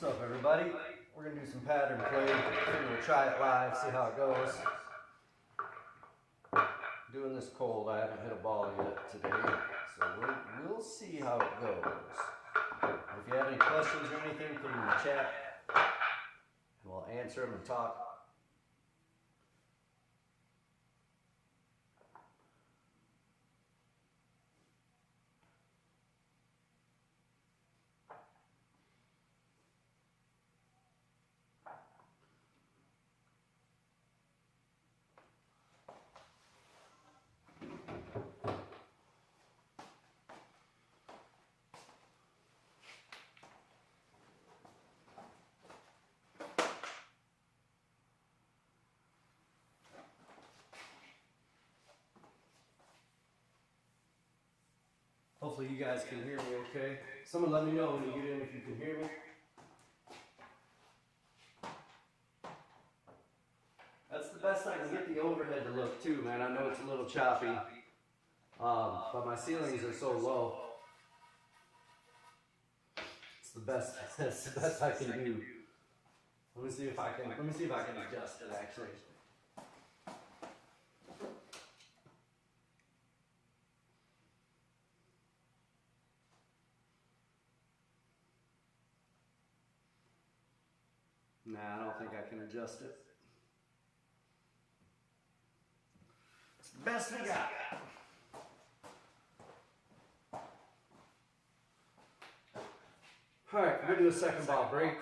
What's up, everybody? We're going to do some pattern play. We'll try it live, see how it goes. Doing this cold, I haven't hit a ball yet today, so we'll see how it goes. If you have any questions or anything, put them in the chat, and we'll answer them and talk. Hopefully you guys can hear me okay. Someone let me know when you get in if you can hear me. That's the best I can get the overhead to look too, man. I know it's a little choppy, but my ceilings are so low. It's the best. That's the best I can do. Let me see if I can adjust it actually. Nah, I don't think I can adjust it. It's the best we got. Alright, we're going to do a second ball break.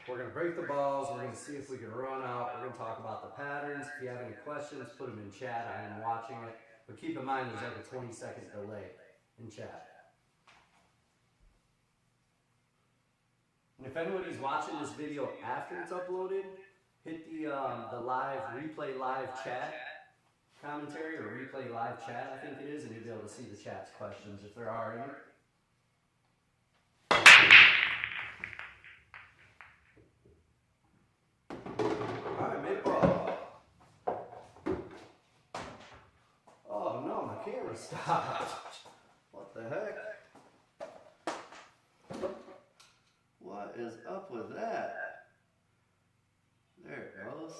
We're going to break the balls. We're going to see if we can run out. We're going to talk about the patterns. If you have any questions, put them in chat. I am watching it. But keep in mind there's like a 20-second delay in chat. And if anybody's watching this video after it's uploaded, hit the live, replay live chat commentary, or replay live chat, I think it is, and you'll be able to see the chat's questions if there are any. Alright, mid-ball. Oh no, my camera stopped. What the heck? What is up with that? There it goes.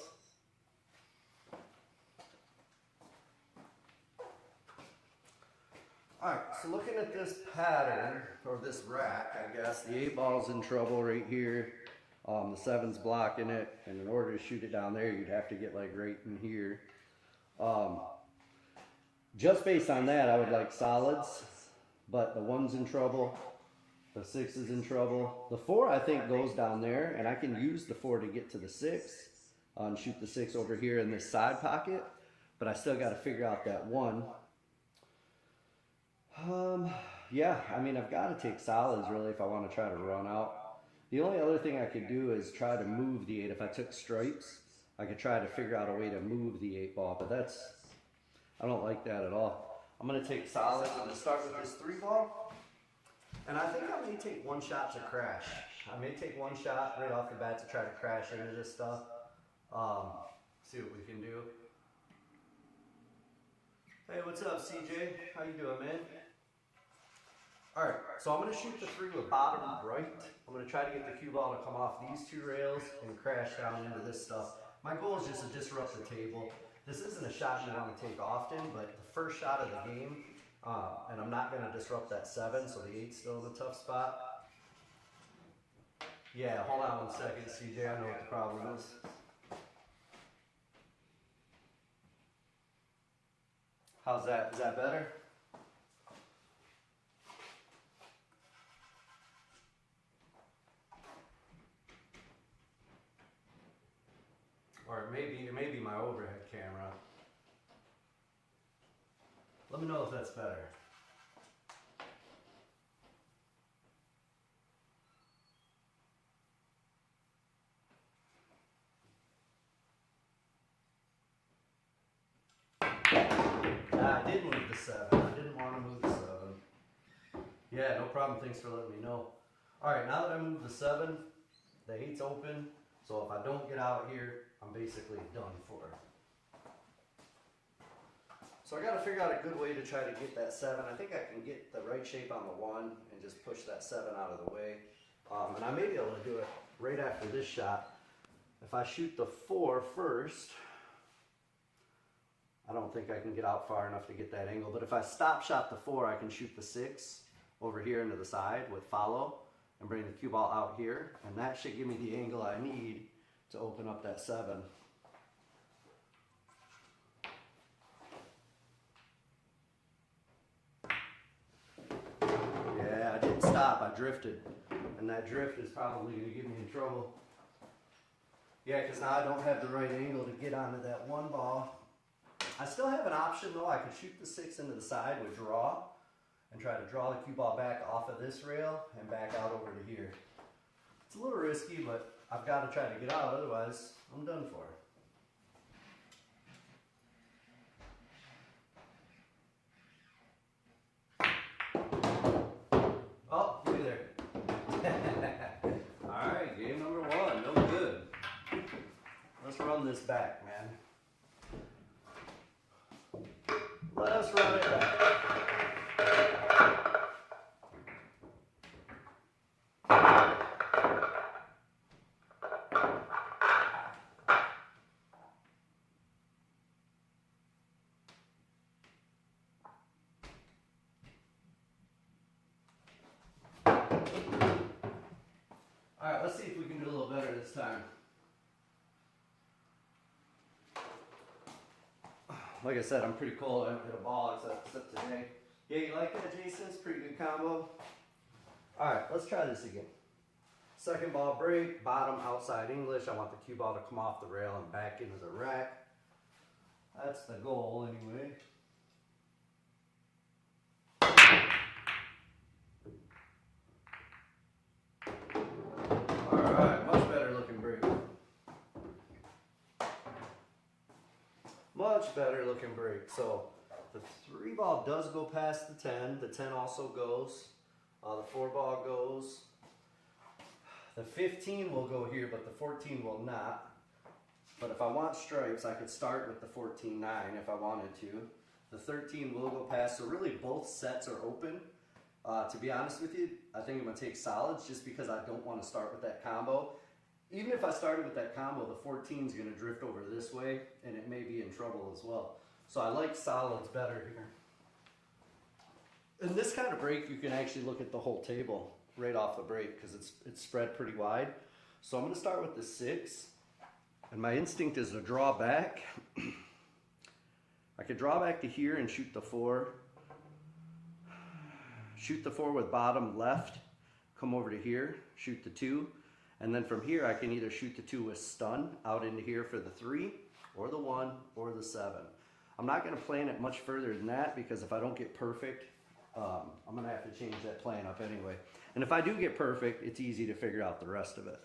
Alright, so looking at this pattern, or this rack, I guess, the 8 ball's in trouble right here. The 7's blocking it, and in order to shoot it down there, you'd have to get like right in here. Just based on that, I would like solids, but the 1's in trouble. The 6 is in trouble. The 4 I think goes down there, and I can use the 4 to get to the 6 and shoot the 6 over here in this side pocket, but I still got to figure out that 1. Yeah, I mean, I've got to take solids really if I want to try to run out. The only other thing I could do is try to move the 8. If I took stripes, I could try to figure out a way to move the 8 ball, but I don't like that at all. I'm going to take solids. I'm going to start with this 3 ball. And I think I may take 1 shot to crash. I may take 1 shot right off the bat to try to crash into this stuff. See what we can do. Hey, what's up, CJ? How you doing, man? Alright, so I'm going to shoot the 3 with bottom right. I'm going to try to get the cue ball to come off these 2 rails and crash down into this stuff. My goal is just to disrupt the table. This isn't a shot you want to take often, but the first shot of the game, and I'm not going to disrupt that 7, so the 8's still in a tough spot. Yeah, hold on 1 second, CJ. I know what the problem is. How's that? Is that better? Or it may be my overhead camera. Let me know if that's better. I did move the 7. I didn't want to move the 7. Yeah, no problem. Thanks for letting me know. Alright, now that I moved the 7, the 8's open. So if I don't get out here, I'm basically done for. So I got to figure out a good way to try to get that 7. I think I can get the right shape on the 1 and just push that 7 out of the way. And I may be able to do it right after this shot. If I shoot the 4 first, I don't think I can get out far enough to get that angle. But if I stop shot the 4, I can shoot the 6 over here into the side with follow and bring the cue ball out here. And that should give me the angle I need to open up that 7. Yeah, I didn't stop, I drifted. And that drift is probably going to get me in trouble. Yeah, because now I don't have the right angle to get onto that 1 ball. I still have an option though. I could shoot the 6 into the side with draw and try to draw the cue ball back off of this rail and back out over to here. It's a little risky, but I've got to try to get out, otherwise I'm done for. Oh, look there. Alright, game number 1, no good. Let's run this back, man. Let's run it back. Alright, let's see if we can do a little better this time. Like I said, I'm pretty cold. I haven't hit a ball except today. Yeah, you like that, Jason? It's a pretty good combo. Alright, let's try this again. Second ball break, bottom outside English. I want the cue ball to come off the rail and back into the rack. That's the goal anyway. Alright, much better looking break. Much better looking break. So the 3 ball does go past the 10. The 10 also goes. The 4 ball goes. The 15 will go here, but the 14 will not. But if I want stripes, I could start with the 14-9 if I wanted to. The 13 will go past. So really both sets are open. To be honest with you, I think I'm going to take solids just because I don't want to start with that combo. Even if I started with that combo, the 14 is going to drift over this way, and it may be in trouble as well. So I like solids better here. In this kind of break, you can actually look at the whole table right off the break because it's spread pretty wide. So I'm going to start with the 6, and my instinct is to draw back. I could draw back to here and shoot the 4. Shoot the 4 with bottom left, come over to here, shoot the 2. And then from here, I can either shoot the 2 with stun out into here for the 3, or the 1, or the 7. I'm not going to plan it much further than that because if I don't get perfect, I'm going to have to change that plan up anyway. And if I do get perfect, it's easy to figure out the rest of it.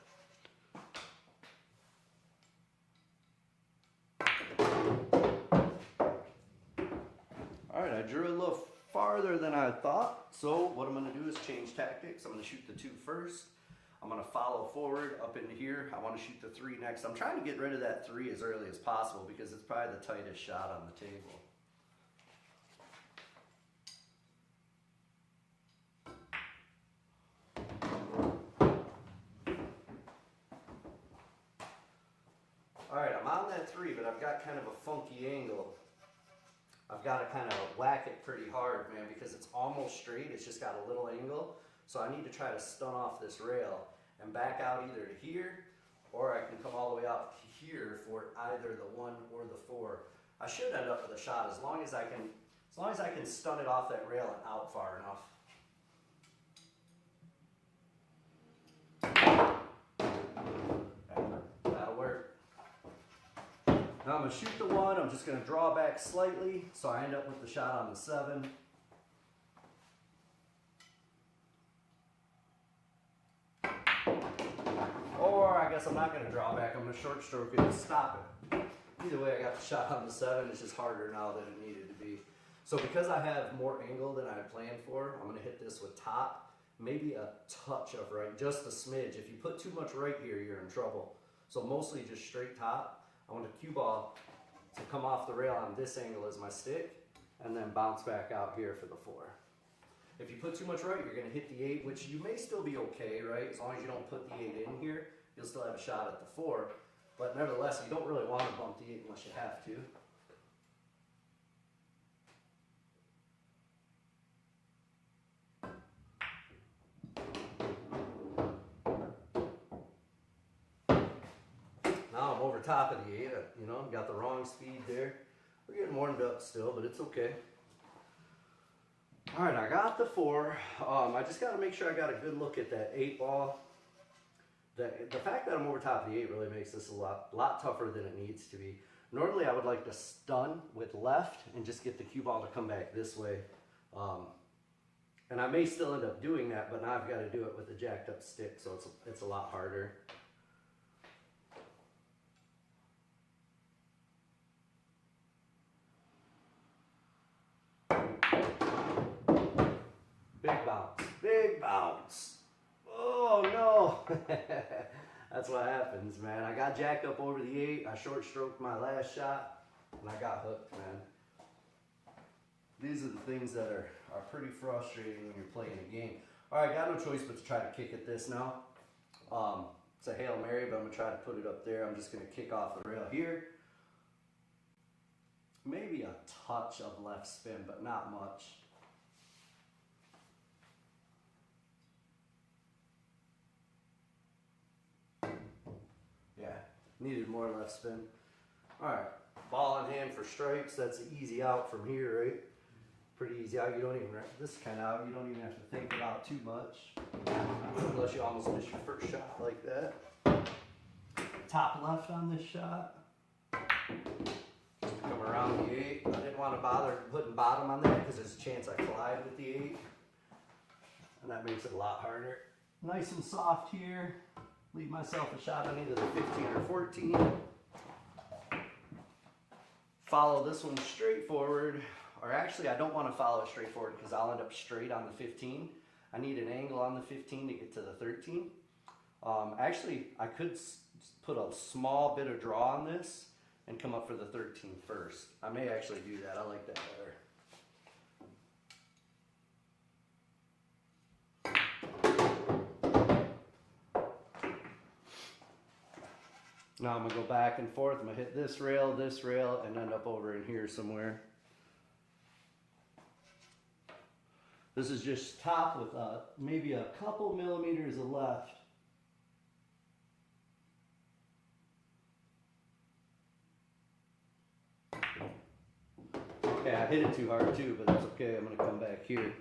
Alright, I drew a little farther than I thought. So what I'm going to do is change tactics. I'm going to shoot the 2 first. I'm going to follow forward up into here. I want to shoot the 3 next. I'm trying to get rid of that 3 as early as possible because it's probably the tightest shot on the table. Alright, I'm on that 3, but I've got kind of a funky angle. I've got to kind of whack it pretty hard, man, because it's almost straight. It's just got a little angle. So I need to try to stun off this rail and back out either to here, or I can come all the way out to here for either the 1 or the 4. I should end up with a shot as long as I can stun it off that rail and out far enough. That'll work. Now I'm going to shoot the 1. I'm just going to draw back slightly, so I end up with the shot on the 7. Or I guess I'm not going to draw back. I'm going to short stroke it and stop it. Either way, I got the shot on the 7. It's just harder now than it needed to be. So because I have more angle than I had planned for, I'm going to hit this with top, maybe a touch of right, just a smidge. If you put too much right here, you're in trouble. So mostly just straight top. I want the cue ball to come off the rail on this angle as my stick, and then bounce back out here for the 4. If you put too much right, you're going to hit the 8, which you may still be okay, right? As long as you don't put the 8 in here, you'll still have a shot at the 4. But nevertheless, you don't really want to bump the 8 unless you have to. Now I'm over top of the 8, you know, got the wrong speed there. We're getting warmed up still, but it's okay. All right, I got the 4. I just got to make sure I got a good look at that 8 ball. The fact that I'm over top of the 8 really makes this a lot tougher than it needs to be. Normally I would like to stun with left and just get the cue ball to come back this way. And I may still end up doing that, but now I've got to do it with a jacked up stick, so it's a lot harder. Big bounce, big bounce. Oh no. That's what happens, man. I got jacked up over the 8. I short stroked my last shot and I got hooked, man. These are the things that are pretty frustrating when you're playing a game. All right, got no choice but to try to kick at this now. It's a Hail Mary, but I'm gonna try to put it up there. I'm just gonna kick off the rail here. Maybe a touch of left spin, but not much. Yeah, needed more left spin. All right, ball in hand for strikes. That's an easy out from here, right? Pretty easy out. You don't even, this kind of out, you don't even have to think about too much. Unless you almost miss your first shot like that. Top left on this shot. Come around the 8. I didn't want to bother putting bottom on that because there's a chance I collide with the 8. And that makes it a lot harder. Nice and soft here. Leave myself a shot on either the 15 or 14. Follow this one straight forward. Or actually, I don't want to follow it straight forward because I'll end up straight on the 15. I need an angle on the 15 to get to the 13. Actually, I could put a small bit of draw on this and come up for the 13 first. I may actually do that. I like that better. Now I'm going to go back and forth. I'm going to hit this rail, and end up over in here somewhere. This is just top with maybe a couple millimeters of left. Okay, I hit it too hard too, but that's okay. I'm going to come back here.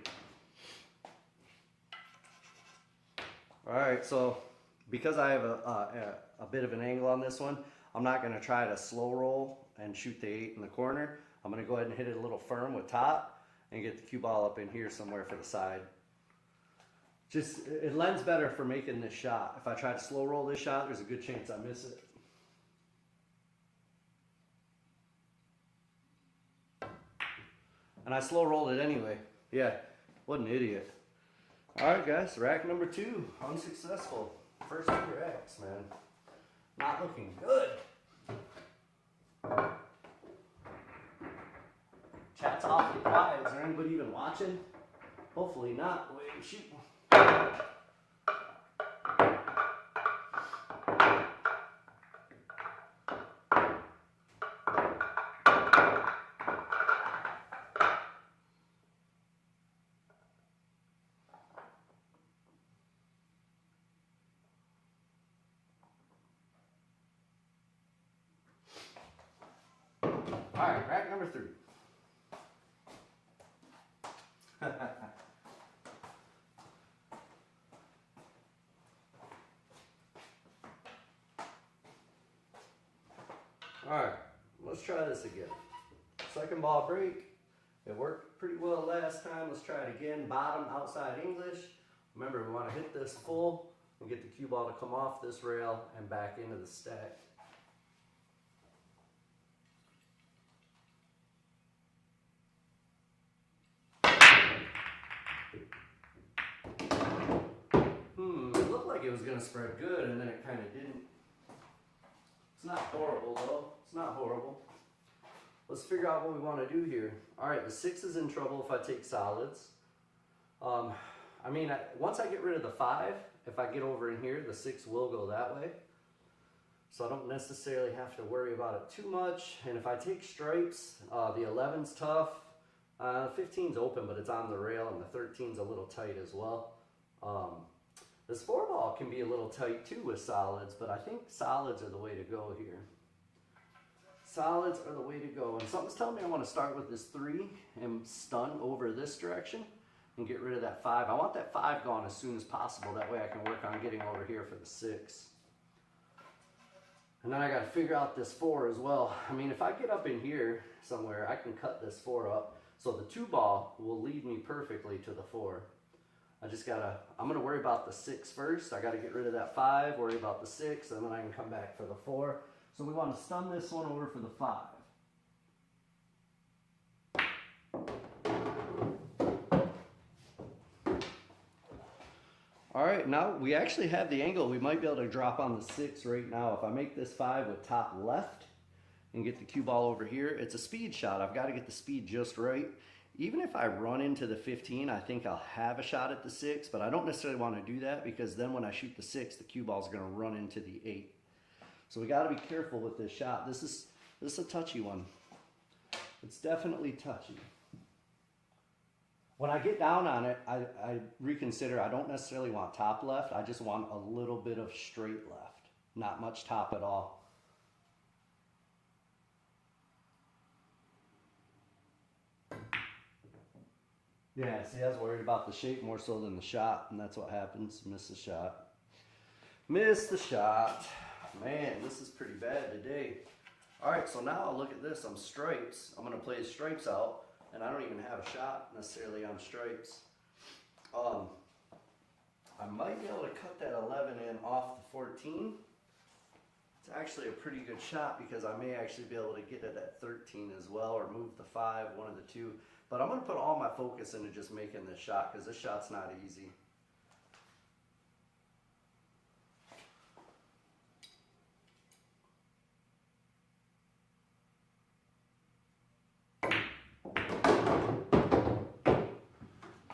All right, so because I have a bit of an angle on this one, I'm not going to try to slow roll and shoot the 8 in the corner. I'm going to go ahead and hit it a little firm with top and get the cue ball up in here somewhere for the side. Just, it lends better for making this shot. If I try to slow roll this shot, there's a good chance I miss it. And I slow rolled it anyway. Yeah, what an idiot. All right, guys, rack number 2, unsuccessful. First 2 racks, man. Not looking good. Chat's awfully quiet. Is there anybody even watching? Hopefully not. Wait, shoot. All right, rack number 3. Alright, let's try this again. Second ball break. It worked pretty well last time. Let's try it again. Bottom, outside English. Remember, we want to hit this full and get the cue ball to come off this rail and back into the stack. It looked like it was going to spread good, and then it kind of didn't. It's not horrible, though. It's not horrible. Let's figure out what we want to do here. All right, the 6 is in trouble if I take solids. I mean, once I get rid of the 5, if I get over in here, the 6 will go that way. So I don't necessarily have to worry about it too much. And if I take stripes, the 11's tough. 15's open, but it's on the rail, and the 13's a little tight as well. This 4 ball can be a little tight too with solids, but I think solids are the way to go here. Solids are the way to go. And something's telling me I want to start with this 3 and stun over this direction and get rid of that 5. I want that 5 gone as soon as possible. That way I can work on getting over here for the 6. And then I got to figure out this 4 as well. I mean, if I get up in here somewhere, I can cut this 4 up. So the 2 ball will lead me perfectly to the 4. I just gotta, I'm gonna worry about the 6 first. I gotta get rid of that 5, worry about the 6, and then I can come back for the 4. So we want to stun this one over for the 5. All right, now we actually have the angle. We might be able to drop on the 6 right now. If I make this 5 with top left and get the cue ball over here, it's a speed shot. I've got to get the speed just right. Even if I run into the 15, I think I'll have a shot at the 6, but I don't necessarily want to do that because then when I shoot the 6, the cue ball is going to run into the 8. So we got to be careful with this shot. This is a touchy one. It's definitely touchy. When I get down on it, I reconsider. I don't necessarily want top left. I just want a little bit of straight left. Not much top at all. Yeah, see, I was worried about the shape more so than the shot, and that's what happens. Miss the shot. Miss the shot. Man, this is pretty bad today. All right, so now look at this. I'm stripes. I'm going to play stripes out. And I don't even have a shot necessarily on stripes. I might be able to cut that 11 in off the 14. It's actually a pretty good shot because I may actually be able to get it at 13 as well, or move the 5, one of the 2. But I'm going to put all my focus into just making this shot because this shot's not easy.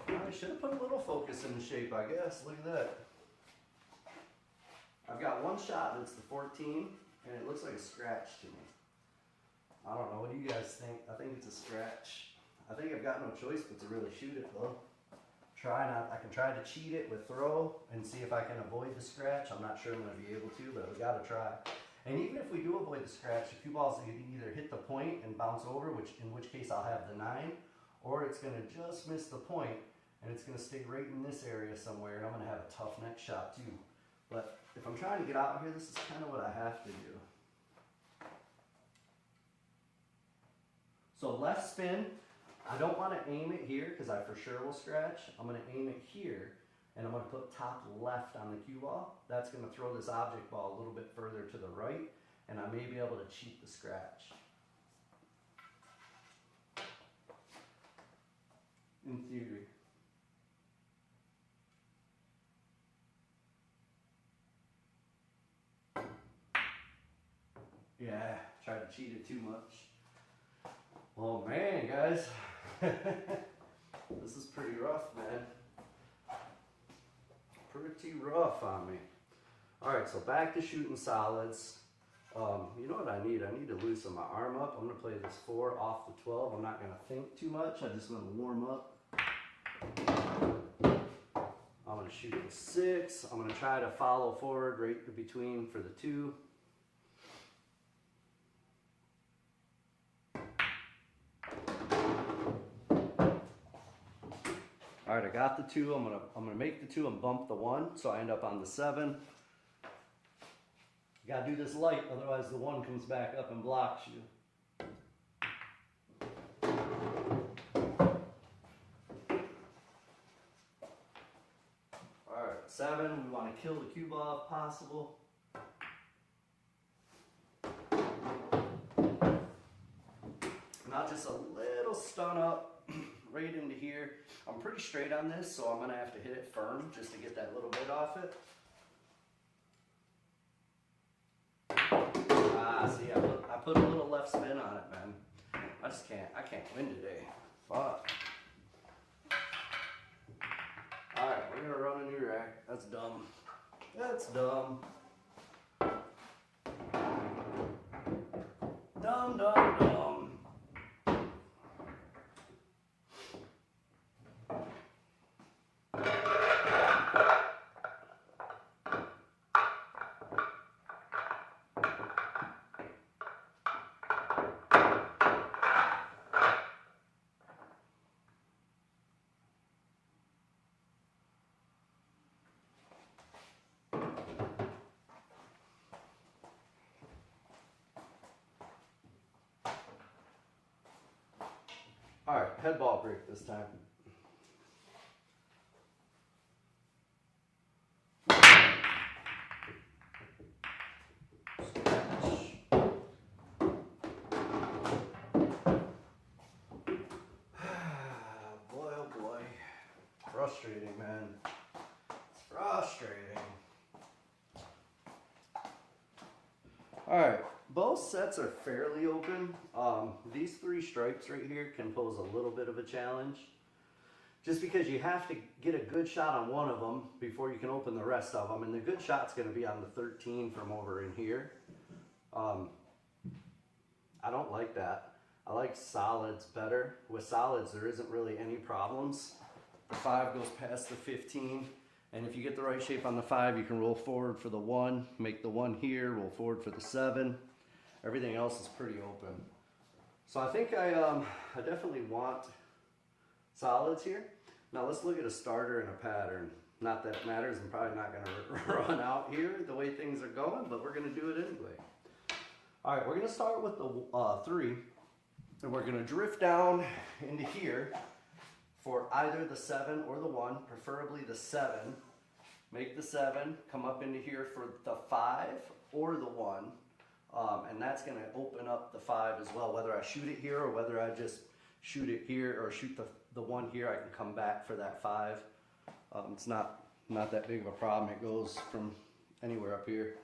I should have put a little focus in the shape, I guess. Look at that. I've got one shot that's the 14, and it looks like a scratch to me. I don't know. What do you guys think? I think it's a scratch. I think I've got no choice but to really shoot it, though. I can try to cheat it with throw and see if I can avoid the scratch. I'm not sure I'm going to be able to, but we got to try. And even if we do avoid the scratch, the cue ball's going to either hit the point and bounce over, in which case I'll have the 9, or it's going to just miss the point. And it's going to stay right in this area somewhere, and I'm going to have a tough next shot too. But if I'm trying to get out here, this is kind of what I have to do. So left spin, I don't want to aim it here because I for sure will scratch. I'm going to aim it here, and I'm going to put top left on the cue ball. That's going to throw this object ball a little bit further to the right, and I may be able to cheat the scratch. In theory. Yeah, tried to cheat it too much. Oh man, guys. This is pretty rough, man. Pretty rough on me. Alright, so back to shooting solids. You know what I need? I need to loosen my arm up. I'm going to play this 4 off the 12. I'm not going to think too much. I just want to warm up. I'm going to shoot the 6. I'm going to try to follow forward right between for the 2. All right, I got the 2. I'm gonna make the 2 and bump the 1, so I end up on the 7. You gotta do this light, otherwise the 1 comes back up and blocks you. All right, 7. We want to kill the cue ball if possible. Now just a little stun up. Right into here. I'm pretty straight on this, so I'm going to have to hit it firm just to get that little bit off it. See, I put a little left spin on it, man. I can't win today. Fuck. we're gonna run a new rack. That's dumb. That's dumb. Dumb, dumb, dumb. All right, head ball break this time. Boy, oh boy. Frustrating, man. It's frustrating. All right, both sets are fairly open. These 3 stripes right here can pose a little bit of a challenge, just because you have to get a good shot on one of them before you can open the rest of them, and the good shot's going to be on the 13 from over in here. I don't like that. I like solids better. With solids, there isn't really any problems. The 5 goes past the 15. And if you get the right shape on the 5, you can roll forward for the 1, make the 1 here, roll forward for the 7. Everything else is pretty open. So I think I definitely want solids here. Now let's look at a starter and a pattern. Not that it matters, I'm probably not going to run out here the way things are going, but we're going to do it anyway. All right, we're going to start with the 3, and we're going to drift down into here for either the 7 or the 1, preferably the 7. Make the 7, come up into here for the 5 or the 1, and that's going to open up the 5 as well. Whether I shoot it here or whether I just shoot it here or shoot the 1 here, I can come back for that 5. It's not that big of a problem. It goes from anywhere up here.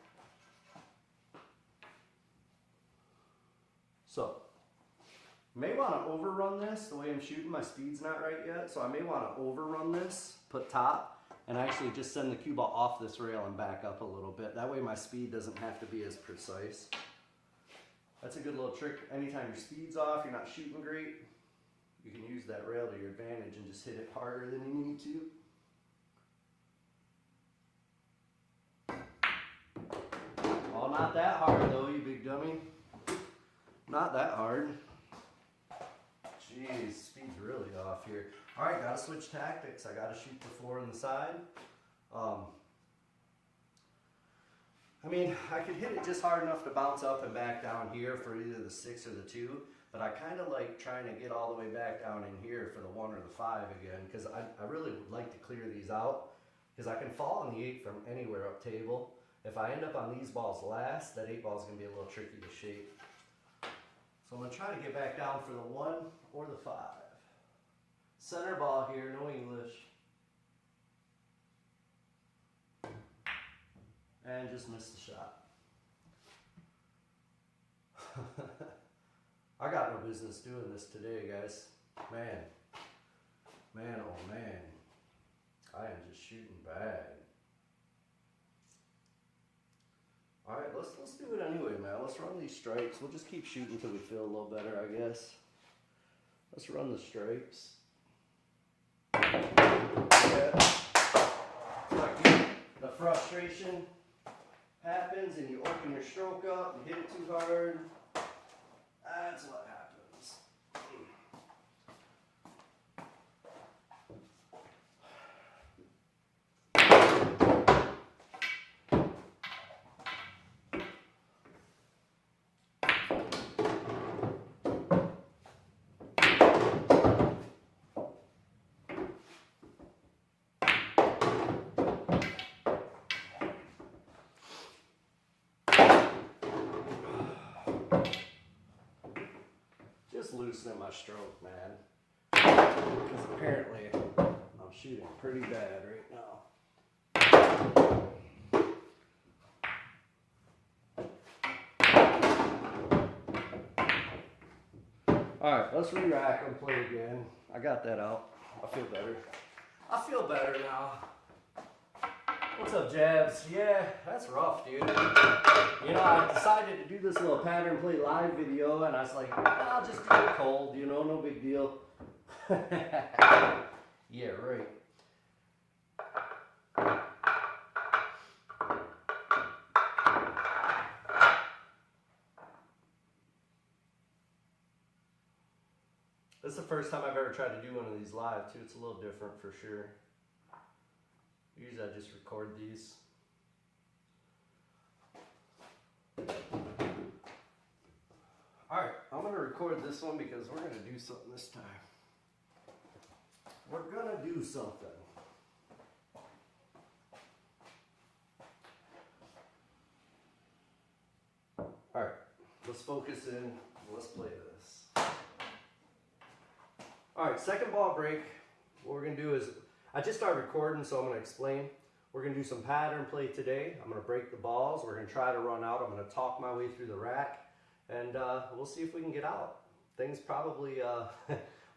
So, may want to overrun this the way I'm shooting. My speed's not right yet, so I may want to overrun this, put top, and actually just send the cue ball off this rail and back up a little bit. That way my speed doesn't have to be as precise. That's a good little trick. Anytime your speed's off, you're not shooting great, you can use that rail to your advantage and just hit it harder than you need to. Oh, not that hard though, you big dummy. Not that hard. Jeez, speed's really off here. All right, gotta switch tactics. I gotta shoot the 4 on the side. I mean, I could hit it just hard enough to bounce up and back down here for either the 6 or the 2, but I kind of like trying to get all the way back down in here for the 1 or the 5 again, because I really would like to clear these out, because I can fall on the 8 from anywhere up table. If I end up on these balls last, that 8 ball is going to be a little tricky to shape. So I'm going to try to get back down for the 1 or the 5. Center ball here, no English. And just missed the shot. I got no business doing this today, guys. Man, oh man. I am just shooting bad. All right, let's do it anyway, man. Let's run these stripes. We'll just keep shooting until we feel a little better, I guess. Let's run the stripes. Yeah. Like the frustration happens and you open your stroke up, you hit it too hard. That's what happens. Just loosening my stroke, man. Because apparently I'm shooting pretty bad right now. Alright, let's re-rack and play again. I got that out. I feel better. I feel better now. What's up, Jabs? Yeah, that's rough, dude. You know, I decided to do this little pattern play live video, and I was like, I'll just do it cold, you know, no big deal. Yeah, right. This is the first time I've ever tried to do one of these live, too. It's a little different for sure. Usually I just record these. Alright, I'm going to record this one because we're going to do something this time. We're going to do something. Alright, let's focus in and let's play this. Alright, second ball break. What we're going to do is, I just started recording, so I'm going to explain. We're going to do some pattern play today. I'm going to break the balls. We're going to try to run out. I'm going to talk my way through the rack. And we'll see if we can get out. Things probably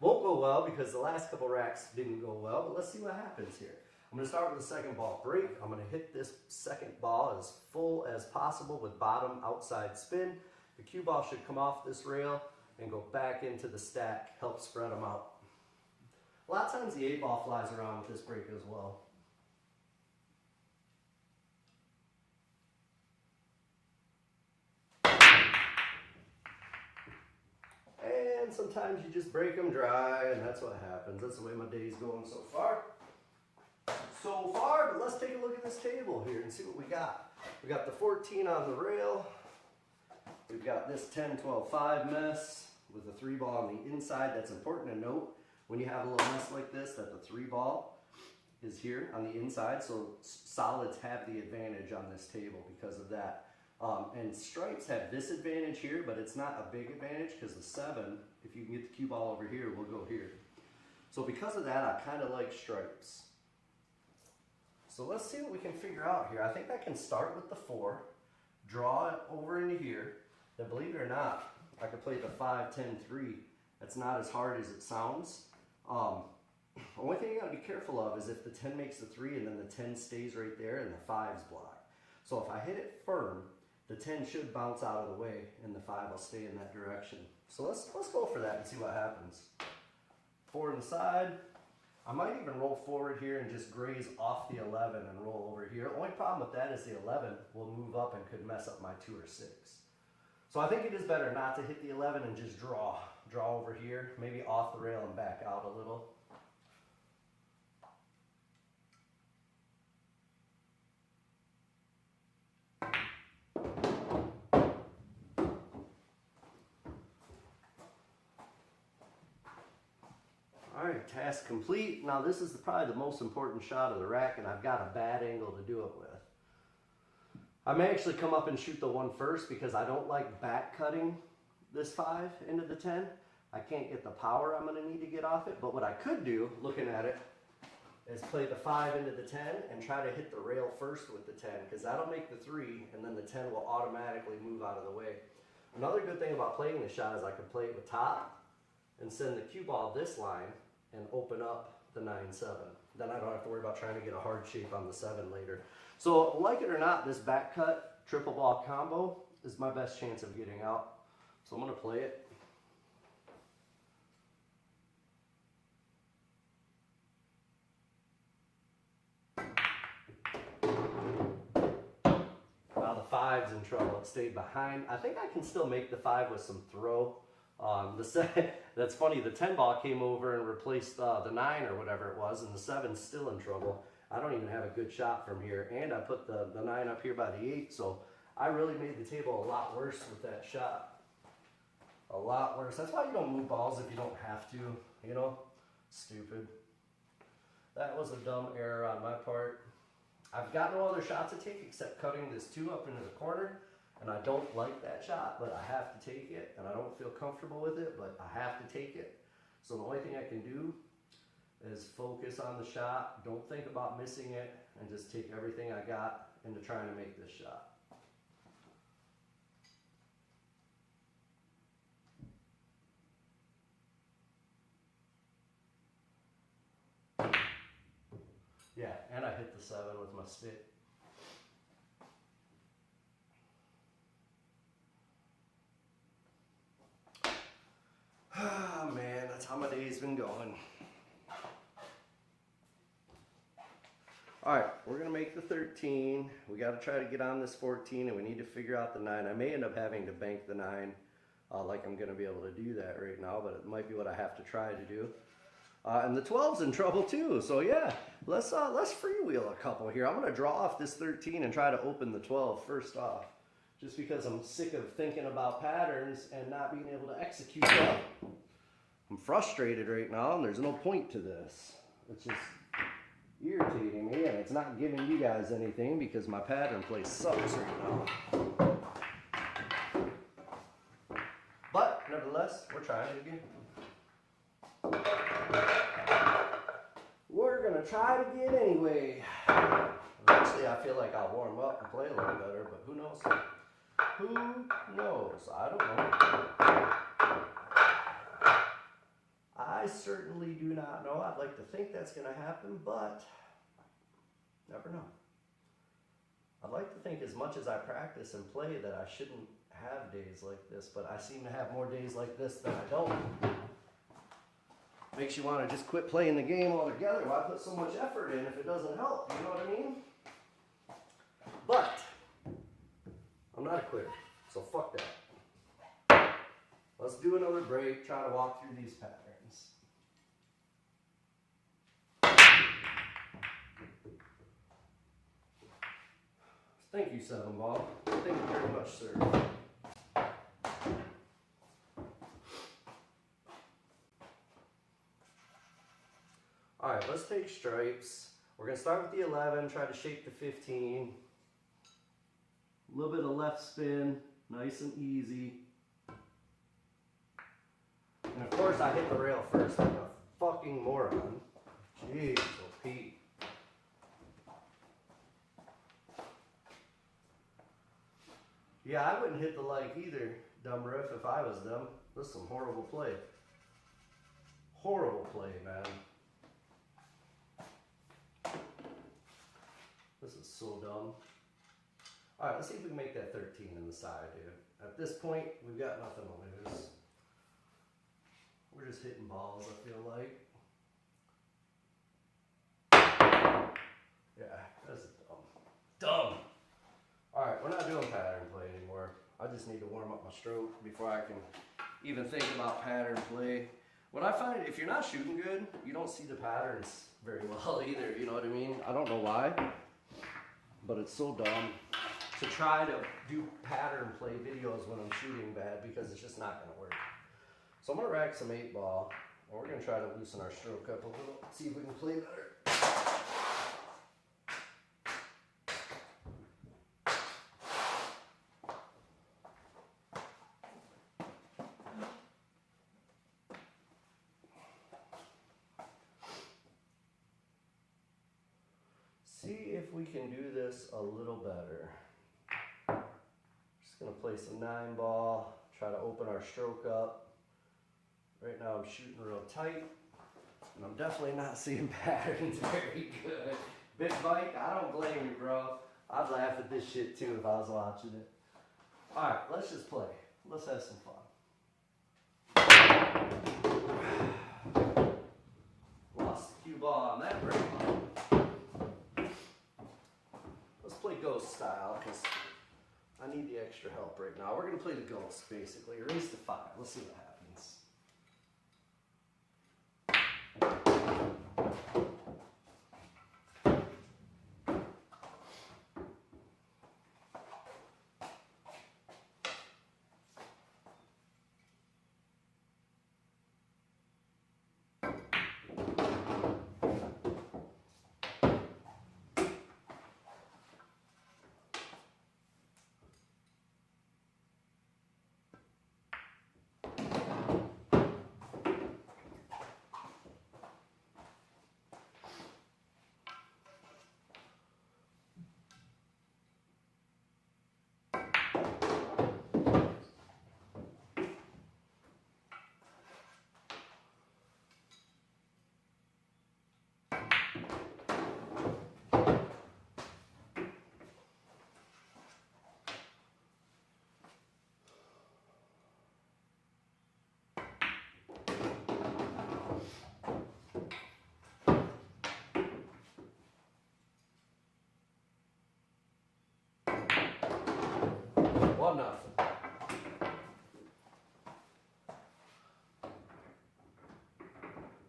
won't go well because the last couple racks didn't go well, but let's see what happens here. I'm going to start with the second ball break. I'm going to hit this second ball as full as possible with bottom outside spin. The cue ball should come off this rail and go back into the stack, help spread them out. A lot of times the 8 ball flies around with this break as well. And sometimes you just break them dry, and that's what happens. That's the way my day's going so far. But let's take a look at this table here and see what we got. We got the 14 on the rail. We've got this 10-12-5 mess with the 3 ball on the inside. That's important to note when you have a little mess like this that the 3 ball is here on the inside. So solids have the advantage on this table because of that. And stripes have this advantage here, but it's not a big advantage because the 7, if you can get the cue ball over here, will go here. So because of that, I kind of like stripes. So let's see what we can figure out here. I think I can start with the 4, draw it over into here. Then believe it or not, I could play the 5, 10, 3. That's not as hard as it sounds. The only thing you gotta be careful of is if the 10 makes the 3 and then the 10 stays right there and the 5's blocked. So if I hit it firm, the 10 should bounce out of the way and the 5 will stay in that direction. So let's go for that and see what happens. 4 inside. I might even roll forward here and just graze off the 11 and roll over here. Only problem with that is the 11 will move up and could mess up my 2 or 6. So I think it is better not to hit the 11 and just draw over here, maybe off the rail and back out a little. Alright, task complete. Now this is probably the most important shot of the rack, and I've got a bad angle to do it with. I may actually come up and shoot the 1 first because I don't like back cutting this 5 into the 10. I can't get the power I'm going to need to get off it, but what I could do, looking at it, is play the 5 into the 10 and try to hit the rail first with the 10, because that'll make the 3 and then the 10 will automatically move out of the way. Another good thing about playing this shot is I can play it with top and send the cue ball this line and open up the 9-7. Then I don't have to worry about trying to get a hard shape on the 7 later. So like it or not, this back cut triple ball combo is my best chance of getting out. So I'm going to play it. Now the 5's in trouble. It stayed behind. I think I can still make the 5 with some throw. That's funny, the 10 ball came over and replaced the 9 or whatever it was, and the 7's still in trouble. I don't even have a good shot from here, and I put the 9 up here by the 8, so I really made the table a lot worse with that shot. A lot worse. That's why you don't move balls if you don't have to, you know? Stupid. That was a dumb error on my part. I've got no other shot to take except cutting this 2 up into the corner. And I don't like that shot, but I have to take it, and I don't feel comfortable with it, but I have to take it. So the only thing I can do is focus on the shot, don't think about missing it, and just take everything I got into trying to make this shot. Yeah, and I hit the 7 with my stick. how my day's been going. Alright, we're going to make the 13. We got to try to get on this 14, and we need to figure out the 9. I may end up having to bank the 9, like I'm going to be able to do that right now, but it might be what I have to try to do. And the 12's in trouble too, so yeah, let's freewheel a couple here. I'm going to draw off this 13 and try to open the 12 first off, just because I'm sick of thinking about patterns and not being able to execute well. I'm frustrated right now, and there's no point to this. It's just irritating me, and it's not giving you guys anything because my pattern play sucks right now. But nevertheless, we're trying it again. We're gonna try it again anyway. Eventually I feel like I'll warm up and play a little better, but who knows? Who knows? I don't know. I certainly do not know. I'd like to think that's gonna happen, but never know. I'd like to think as much as I practice and play that I shouldn't have days like this, but I seem to have more days like this than I don't. Makes you want to just quit playing the game altogether. Why put so much effort in if it doesn't help? You know what I mean? But I'm not a quitter, so fuck that. Let's do another break, try to walk through these patterns. Thank you, 7 ball. Thank you very much, sir. Alright, let's take stripes. We're going to start with the 11, try to shape the 15. A little bit of left spin, nice and easy. And of course I hit the rail first like a fucking moron. Jeez, oh Pete. Yeah, I wouldn't hit the like either, dumb riff, if I was them. This is some horrible play. Horrible play, man. This is so dumb. Alright, let's see if we can make that 13 in the side, dude. At this point, we've got nothing to lose. We're just hitting balls, I feel like. Yeah, that's dumb. Dumb! Alright, we're not doing pattern play anymore. I just need to warm up my stroke before I can even think about pattern play. What I find, if you're not shooting good, you don't see the patterns very well either, you know what I mean? I don't know why, but it's so dumb to try to do pattern play videos when I'm shooting bad because it's just not going to work. So I'm going to rack some 8 ball, and we're going to try to loosen our stroke up a little, see if we can play better. See if we can do this a little better. Just going to play some 9 ball, try to open our stroke up. Right now I'm shooting real tight, and I'm definitely not seeing patterns very good. Big bike, I don't blame you, bro. I'd laugh at this shit too if I was watching it. Alright, let's just play. Let's have some fun. Lost the cue ball on that break. Let's play ghost style, because I need the extra help right now. We're going to play the ghost, basically. Raise to 5. Let's see what happens. 1-0.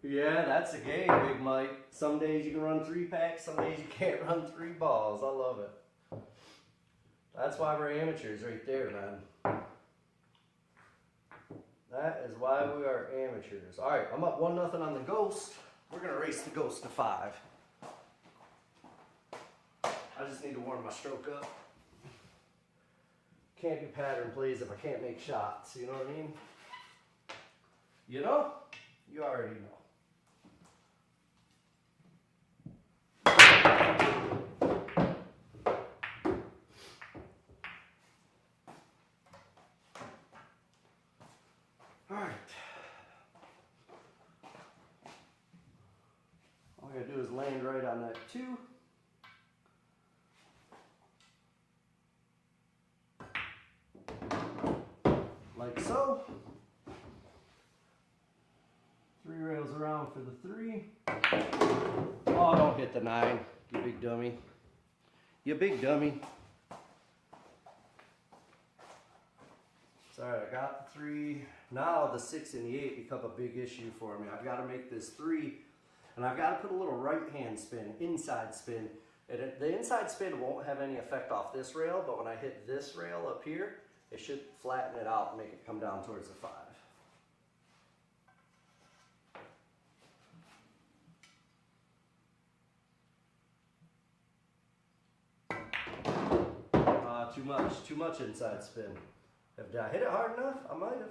Yeah, that's a game, Big Mike. Some days you can run 3 packs, some days you can't run 3 balls. I love it. That's why we're amateurs right there, man. That is why we are amateurs. All right, I'm up 1-0 on the Ghost. We're going to race the Ghost to 5. I just need to warm my stroke up. Can't do pattern plays if I can't make shots, you know what I mean? You know? You already know. All right. All I gotta do is land right on that 2. Like so. 3 rails around for the 3. Oh, don't hit the 9, you big dummy. You big dummy. It's all right, I got the 3. Now the 6 and the 8 become a big issue for me. I've got to make this 3, and I've got to put a little right hand spin, inside spin. The inside spin won't have any effect off this rail, but when I hit this rail up here, it should flatten it out and make it come down towards the 5. Too much inside spin. Did I hit it hard enough? I might have.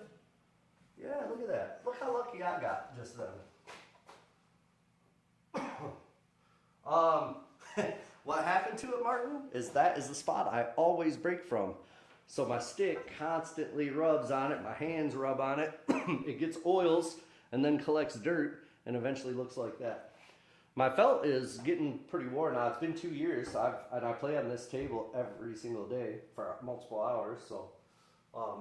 Yeah, look at that. Look how lucky I got just then. What happened to it, Martin, is that is the spot I always break from. So my stick constantly rubs on it, my hands rub on it, it gets oils and then collects dirt and eventually looks like that. My felt is getting pretty worn out. It's been 2 years, and I play on this table every single day for multiple hours. So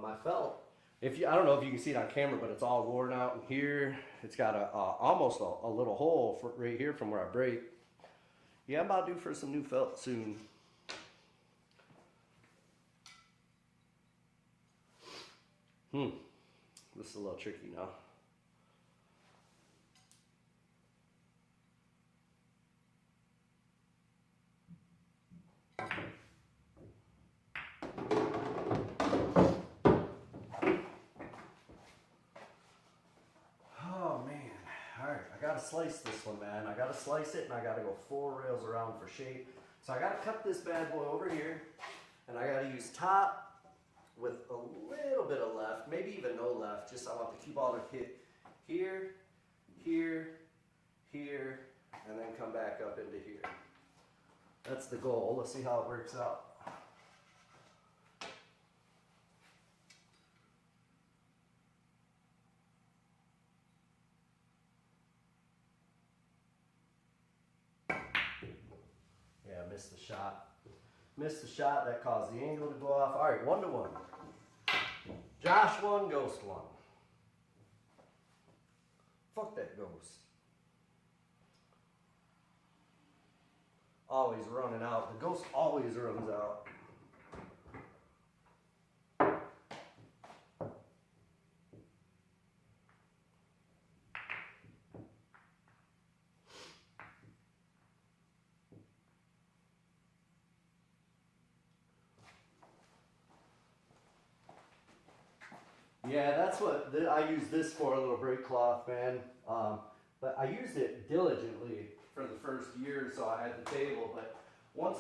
my felt, I don't know if you can see it on camera, but it's all worn out in here. It's got almost a little hole right here from where I break. Yeah, I'm about due for some new felt soon. This is a little tricky now. Oh man, all right, I gotta slice this one, man. I gotta slice it and I gotta go 4 rails around for shape. So I gotta cut this bad boy over here and I gotta use top with a little bit of left, maybe even no left, just I want the cue ball to hit here, here, here, and then come back up into here. That's the goal. Let's see how it works out. Yeah, missed the shot. Missed the shot. That caused the angle to go off. All right, 1-1. Josh 1, Ghost 1. Fuck that Ghost. Always running out. The Ghost always runs out. Yeah, that's what I use this for, a little break cloth, man. But I used it diligently for the first year or so I had the table. But once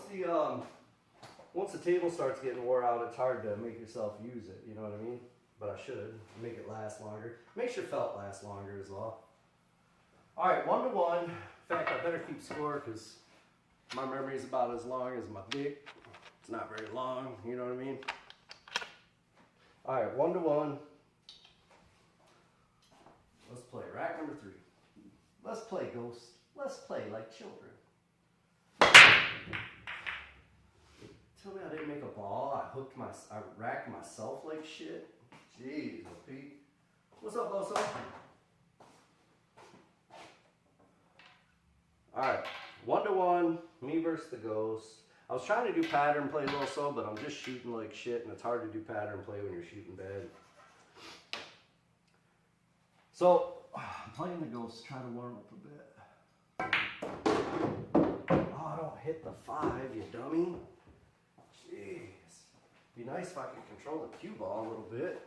the table starts getting wore out, it's hard to make yourself use it. You know what I mean? But I should make it last longer. Makes your felt last longer as well. All right, 1-1. In fact, I better keep score because my memory is about as long as my dick. It's not very long. You know what I mean? All right, 1-1. Let's play rack number 3. Let's play Ghost. Let's play like children. Tell me I didn't make a ball. I racked myself like shit. Jeez, Pete. What's up, Boso? All right, 1-1. Me versus the Ghost. I was trying to do pattern play a little so, but I'm just shooting like shit, and it's hard to do pattern play when you're shooting bad. So, I'm playing the ghost, try to warm up a bit. Oh, don't hit the 5, you dummy. Jeez. Be nice if I could control the cue ball a little bit.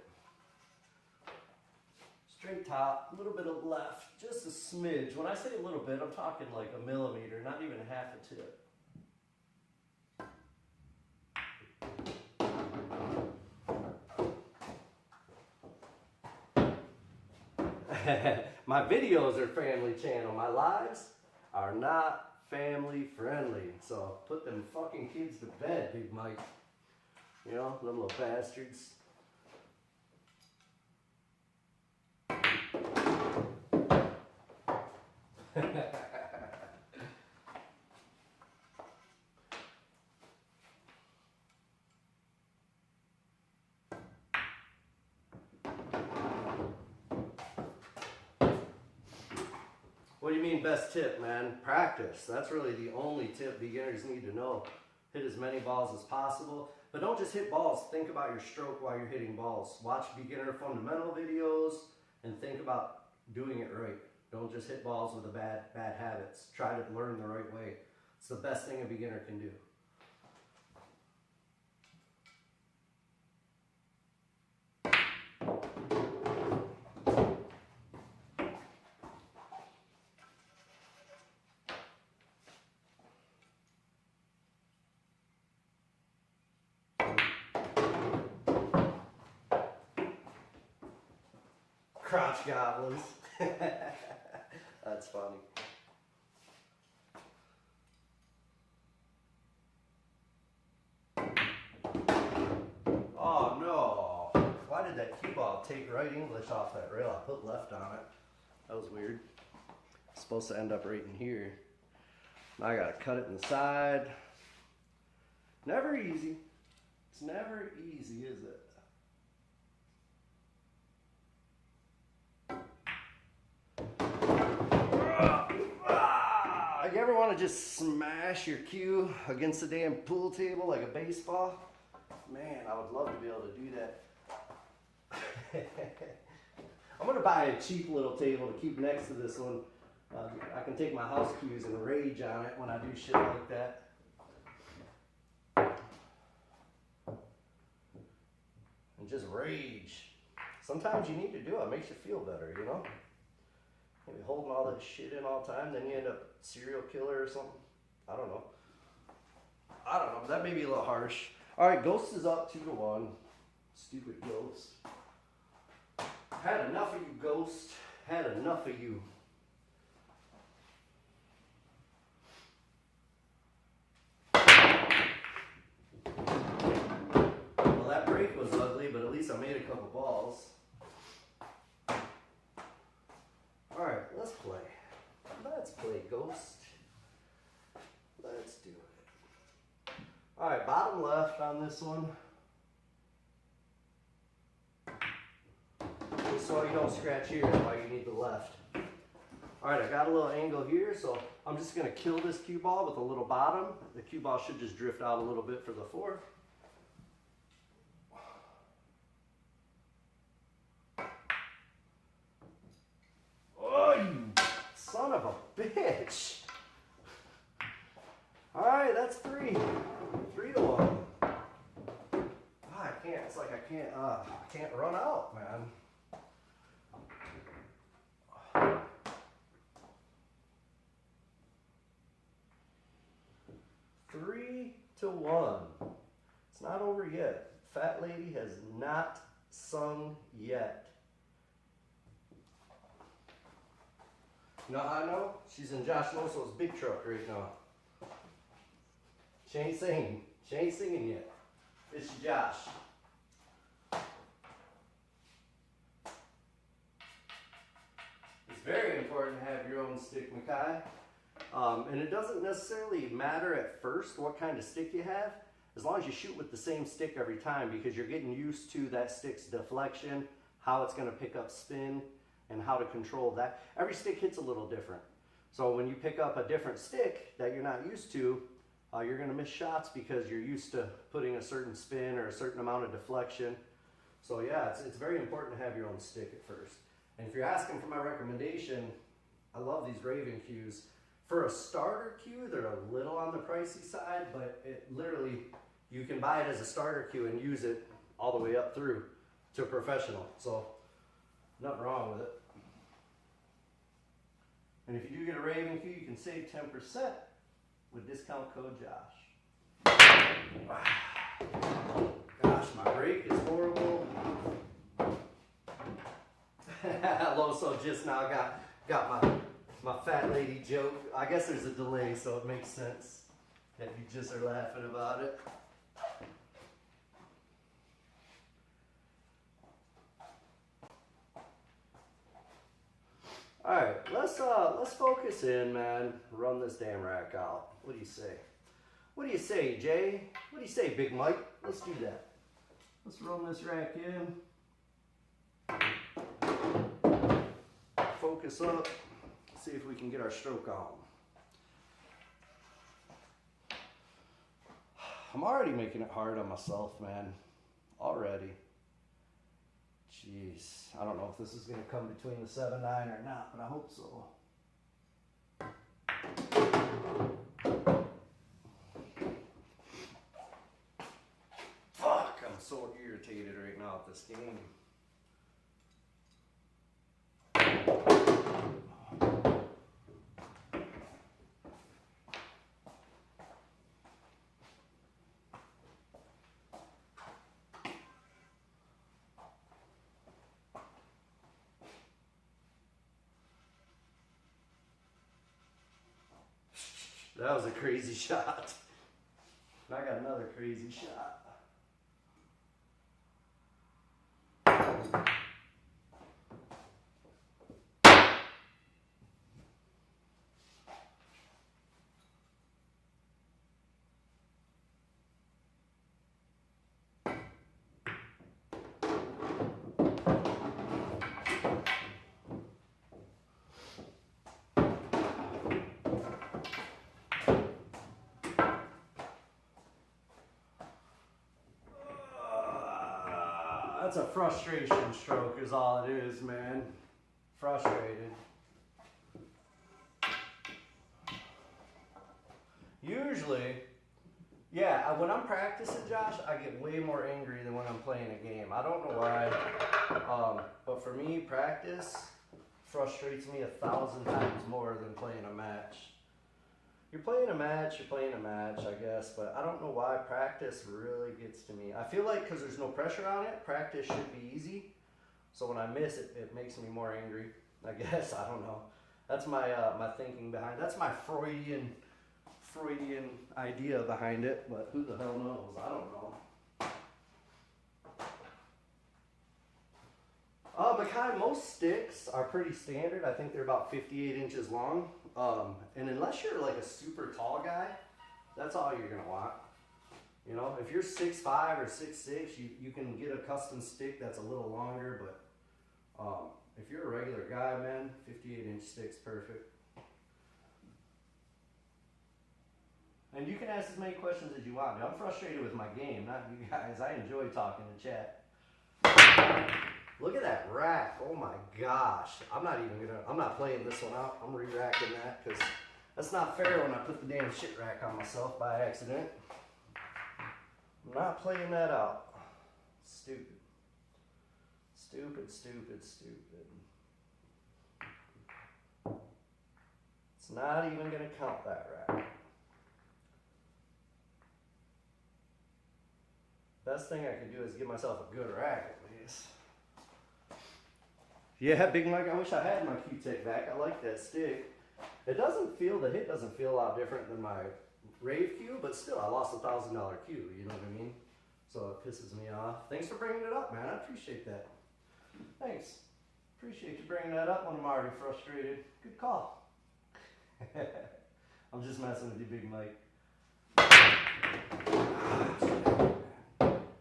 Straight top, a little bit of left, just a smidge. When I say a little bit, I'm talking like a millimeter, not even a half a tip. My videos are family channel. My lives are not family friendly. So put them fucking kids to bed, Big Mike. You know, them little bastards. What do you mean best tip, man? Practice. That's really the only tip beginners need to know. Hit as many balls as possible, but don't just hit balls. Think about your stroke while you're hitting balls. Watch beginner fundamental videos and think about doing it right. Don't just hit balls with the bad habits. Try to learn the right way. It's the best thing a beginner can do. Crotch goblins. That's funny. Oh no. Why did that cue ball take right English off that rail? I put left on it. That was weird. It's supposed to end up right in here. Now I gotta cut it in the side. Never easy. It's never easy, is it? You ever want to just smash your cue against the damn pool table like a baseball? Man, I would love to be able to do that. I'm going to buy a cheap little table to keep next to this one. I can take my house cues and rage on it when I do shit like that. And just rage. Sometimes you need to do it. It makes you feel better, you know? Maybe holding all that shit in all the time, then you end up serial killer or something. I don't know. That may be a little harsh. All right, Ghost is up 2-1. Stupid Ghost. Had enough of you, Ghost. Had enough of you. Well, that break was ugly, but at least I made a couple balls. All right, let's play. Let's play Ghost. Let's do it. All right, bottom left on this one. Just so you don't scratch here, that's why you need the left. All right, I got a little angle here, so I'm just gonna kill this cue ball with a little bottom. The cue ball should just drift out a little bit for the 4. Son of a bitch. All right, that's 3. 3-1. I can't, it's like I can't run out, man. Three to 1. It's not over yet. Fat lady has not sung yet. You know how I know? She's in Josh Losso's big truck right now. She ain't singing. She ain't singing yet. It's Josh. It's very important to have your own stick, Makai. And it doesn't necessarily matter at first what kind of stick you have, as long as you shoot with the same stick every time, because you're getting used to that stick's deflection, how it's going to pick up spin, and how to control that. Every stick hits a little different. So when you pick up a different stick that you're not used to, You're going to miss shots because you're used to putting a certain spin or a certain amount of deflection. So yeah, it's very important to have your own stick at first. And if you're asking for my recommendation, I love these Raven cues. For a starter cue, they're a little on the pricey side, but it literally, you can buy it as a starter cue and use it all the way up through to a professional. So nothing wrong with it. And if you do get a Raven cue, you can save 10% with discount code Josh. Gosh, my brake is horrible. Loso just now got my fat lady joke. I guess there's a delay, so it makes sense that you just are laughing about it. All right, let's focus in, man. Run this damn rack out. What do you say? What do you say, Jay? What do you say, Big Mike? Let's do that. Let's run this rack in. Focus up. See if we can get our stroke on. I'm already making it hard on myself, man. Already. Jeez, I don't know if this is going to come between the 7-9 or not, but I hope so. Fuck, I'm so irritated right now at this game. That was a crazy shot. I got another crazy shot. That's a frustration stroke is all it is, man. Frustrated. Usually, yeah, when I'm practicing, Josh, I get way more angry than when I'm playing a game. I don't know why, but for me, practice frustrates me 1,000 times more than playing a match. You're playing a match, I guess, but I don't know why practice really gets to me. I feel like because there's no pressure on it, practice should be easy. So when I miss it, it makes me more angry. I guess, I don't know. That's my my thinking behind. That's my Freudian idea behind it, but who the hell knows? I don't know. But most sticks are pretty standard. I think they're about 58 inches long. And unless you're like a super tall guy, that's all you're gonna want. You know, if you're 6'5" or 6'6", you can get a custom stick that's a little longer, but if you're a regular guy, man, 58-inch stick's perfect. And you can ask as many questions as you want. I'm frustrated with my game, not you guys. I enjoy talking to chat. Look at that rack. Oh my gosh. I'm not playing this one out. I'm re-racking that because that's not fair when I put the damn shit rack on myself by accident. I'm not playing that out. Stupid. Stupid, stupid, stupid. It's not even going to count that rack. Best thing I can do is give myself a good rack at least. Yeah, Big Mike, I wish I had my Q-Tech back. I like that stick. It doesn't feel, the hit doesn't feel a lot different than my Rave Q, but still, I lost a $1,000 Q, you know what I mean? So it pisses me off. Thanks for bringing it up, man. I appreciate that. Thanks. Appreciate you bringing that up when I'm already frustrated. Good call. I'm just messing with you, Big Mike.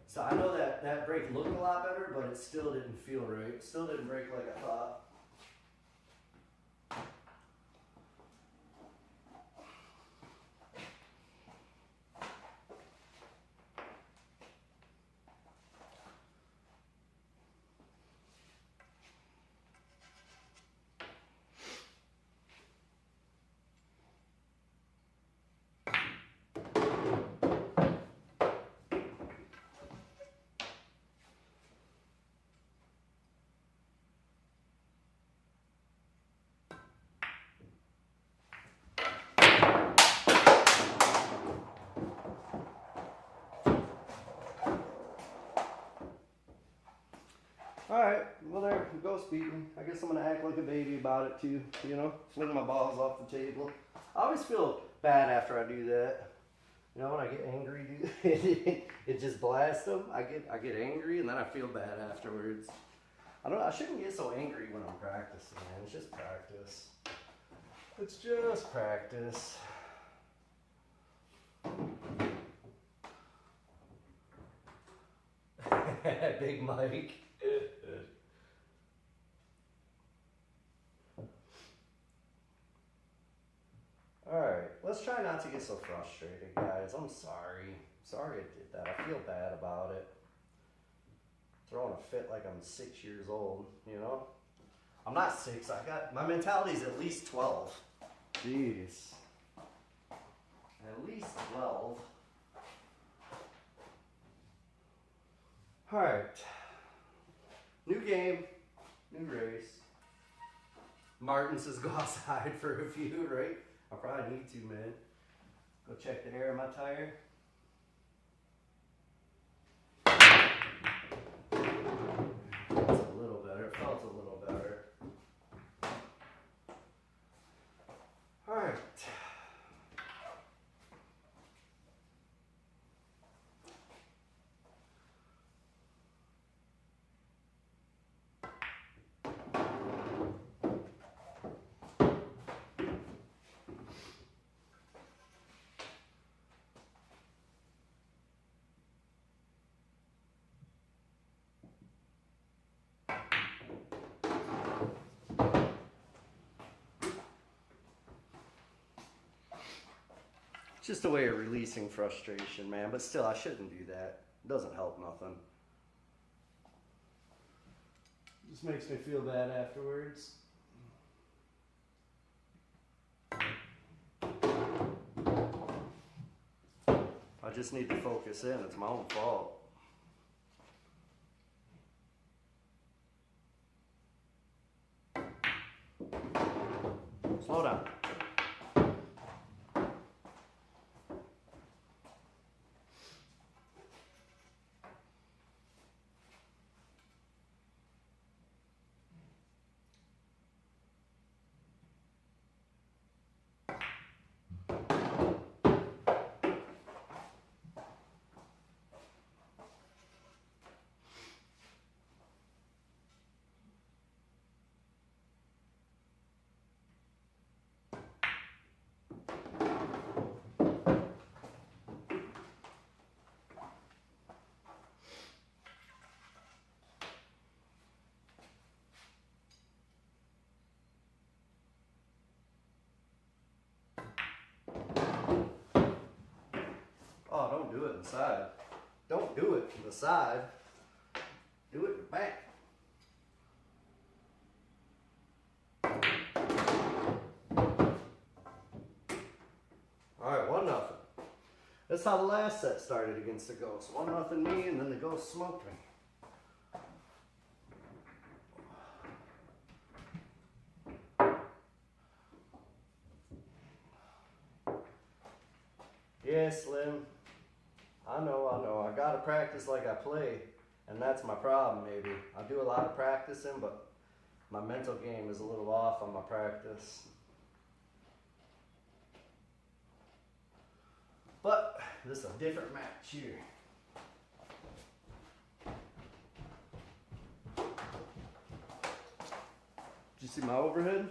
So I know that break looked a lot better, but it still didn't feel right. It still didn't break like I thought. well there, ghost beating. I guess I'm gonna act like a baby about it too, you know? Fling my balls off the table. I always feel bad after I do that. You know, when I get angry, dude, it just blasts them. I get angry and then I feel bad afterwards. I don't know, I shouldn't get so angry when I'm practicing, man. It's just practice. It's just practice. Big Mike. Alright, let's try not to get so frustrated, guys. I'm sorry. Sorry I did that. I feel bad about it. Throwing a fit like I'm 6 years old, you know? I'm not 6. My mentality's at least 12. Jeez. At least 12. Alright. New game. New race. Martin says go outside for a few, right? I probably need to, man. Go check the air in my tire. That's a little better. It felt a little better. Alright. It's just a way of releasing frustration, man. But still, I shouldn't do that. It doesn't help nothing. It just makes me feel bad afterwards. I just need to focus in. It's my own fault. Slow down. Oh, don't do it inside. Don't do it to the side. Do it in the back. Alright, 1-0. That's how the last set started against the Ghost. 1-0 me, and then the Ghost smoked me. Yeah, Slim. I know. I gotta practice like I play, and that's my problem, maybe. I do a lot of practicing, but my mental game is a little off on my practice. But this is a different match here. Did you see my overhead?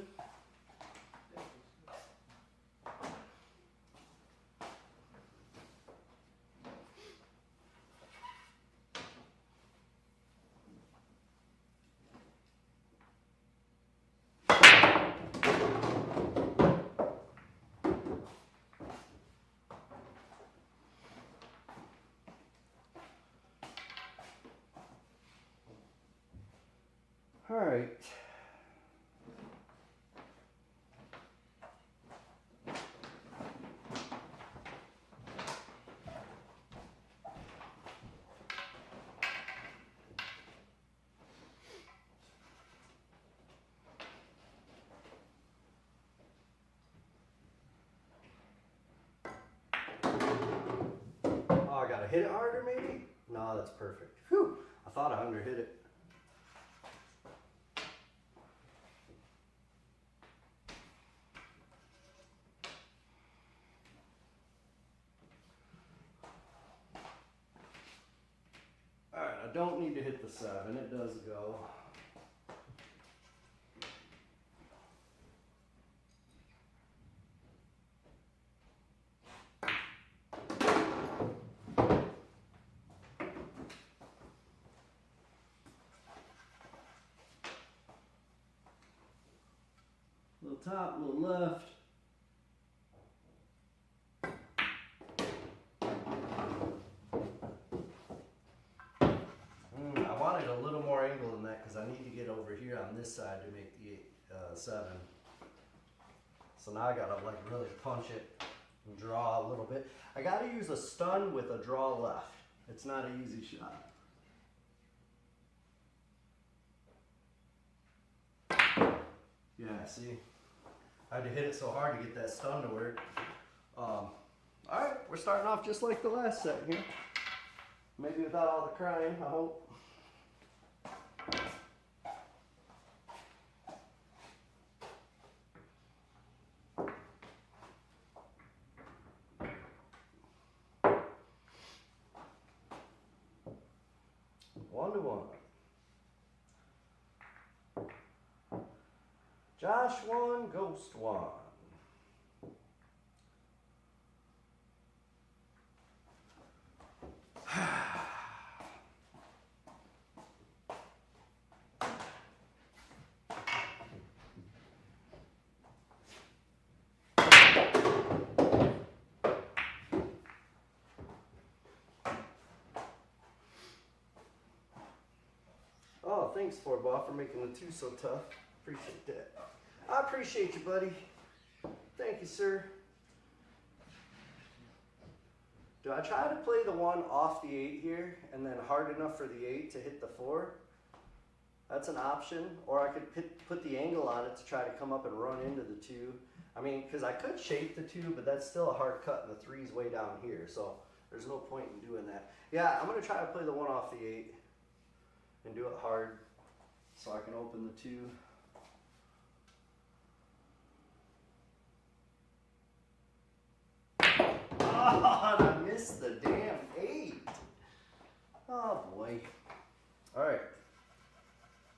All right. Oh, I gotta hit it harder maybe? No, that's perfect. Whew, I thought I underhit it. don't need to hit the 7. It does go. Little top, little left. I wanted a little more angle than that because I need to get over here on this side to make the 7. So now I gotta like really punch it and draw a little bit. I gotta use a stun with a draw left. It's not an easy shot. Yeah, see? I had to hit it so hard to get that stun to work. Alright, we're starting off just like the last set here. Maybe without all the crying, I hope. One to one. Josh 1, Ghost 1. Oh, thanks, 4-Ball, for making the 2 so tough. Appreciate that. I appreciate you, buddy. Thank you, sir. Do I try to play the 1 off the 8 here and then hard enough for the 8 to hit the 4? That's an option. Or I could put the angle on it to try to come up and run into the 2. I mean, because I could shape the 2, but that's still a hard cut and the 3's way down here. So there's no point in doing that. Yeah, I'm going to try to play the 1 off the 8 and do it hard so I can open the 2. Oh, I missed the damn 8. Oh boy. Alright.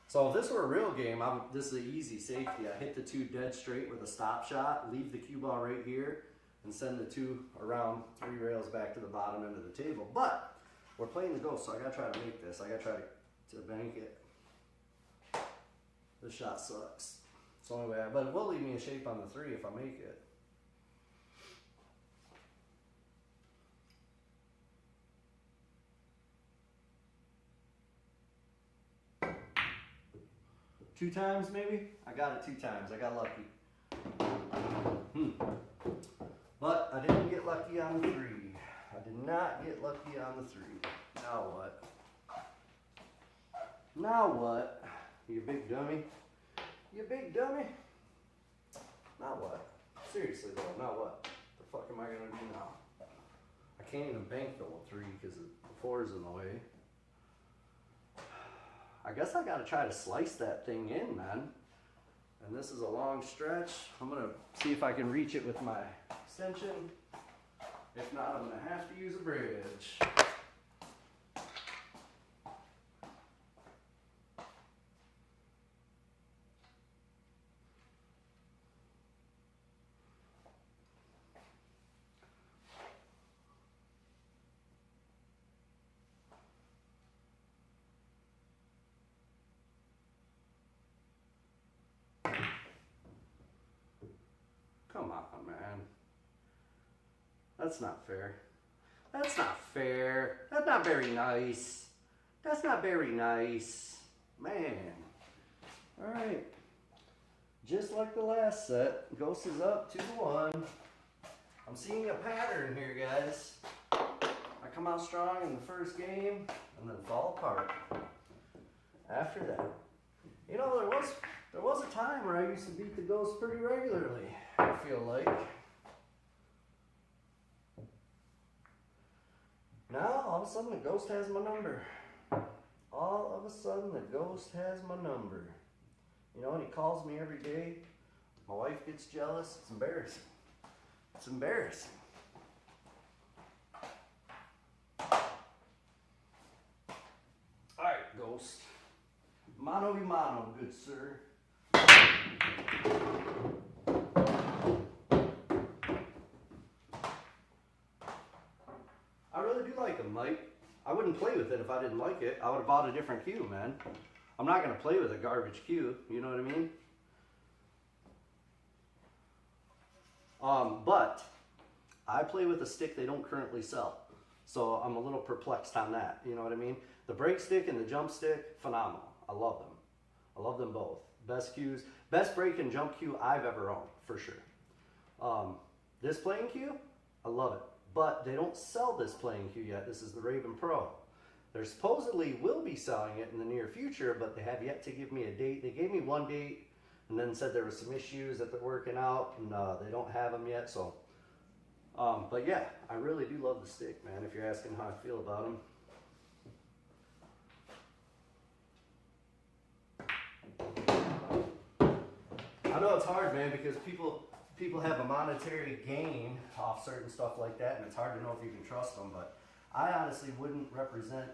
So if this were a real game, this is an easy safety. I hit the 2 dead straight with a stop shot, leave the cue ball right here, and send the 2 around 3 rails back to the bottom end of the table. But we're playing the ghost, so I gotta try to make this. I gotta try to bank it. This shot sucks. It's the only way but it will leave me in shape on the 3 if I make it. Two times maybe? I got it 2 times. I got lucky. But I didn't get lucky on the 3. I did not get lucky on the 3. Now what? Now what? You big dummy? You big dummy? Now what? Seriously though, now what? The fuck am I gonna do now? I can't even bank the 3 because the 4 is in the way. I guess I gotta try to slice that thing in, man. And this is a long stretch. I'm gonna see if I can reach it with my extension. If not, I'm gonna have to use a bridge. Come on, man. That's not fair. That's not fair. That's not very nice. That's not very nice. Man. Alright. Just like the last set, Ghost is up 2-1. I'm seeing a pattern here, guys. I come out strong in the first game and then fall apart after that. You know, there was a time where I used to beat the Ghost pretty regularly, I feel like. Now, all of a sudden, the Ghost has my number. All of a sudden, the Ghost has my number. You know, and he calls me every day. My wife gets jealous. It's embarrassing. It's embarrassing. Ghost. Mano y mano, good sir. I really do like them, Mike. I wouldn't play with it if I didn't like it. I would have bought a different cue, man. I'm not going to play with a garbage cue, you know what I mean? But I play with a stick they don't currently sell. So I'm a little perplexed on that, you know what I mean? The break stick and the jump stick, phenomenal. I love them. I love them both. Best cues, best break and jump cue I've ever owned, for sure. This playing cue, I love it. But they don't sell this playing cue yet. This is the Raven Pro. They supposedly will be selling it in the near future, but they have yet to give me a date. They gave me one date and then said there were some issues that they're working out, and they don't have them yet. So, but yeah, I really do love the stick, man, if you're asking how I feel about them. I know it's hard, man, because people have a monetary gain off certain stuff like that, and it's hard to know if you can trust them, but I honestly wouldn't represent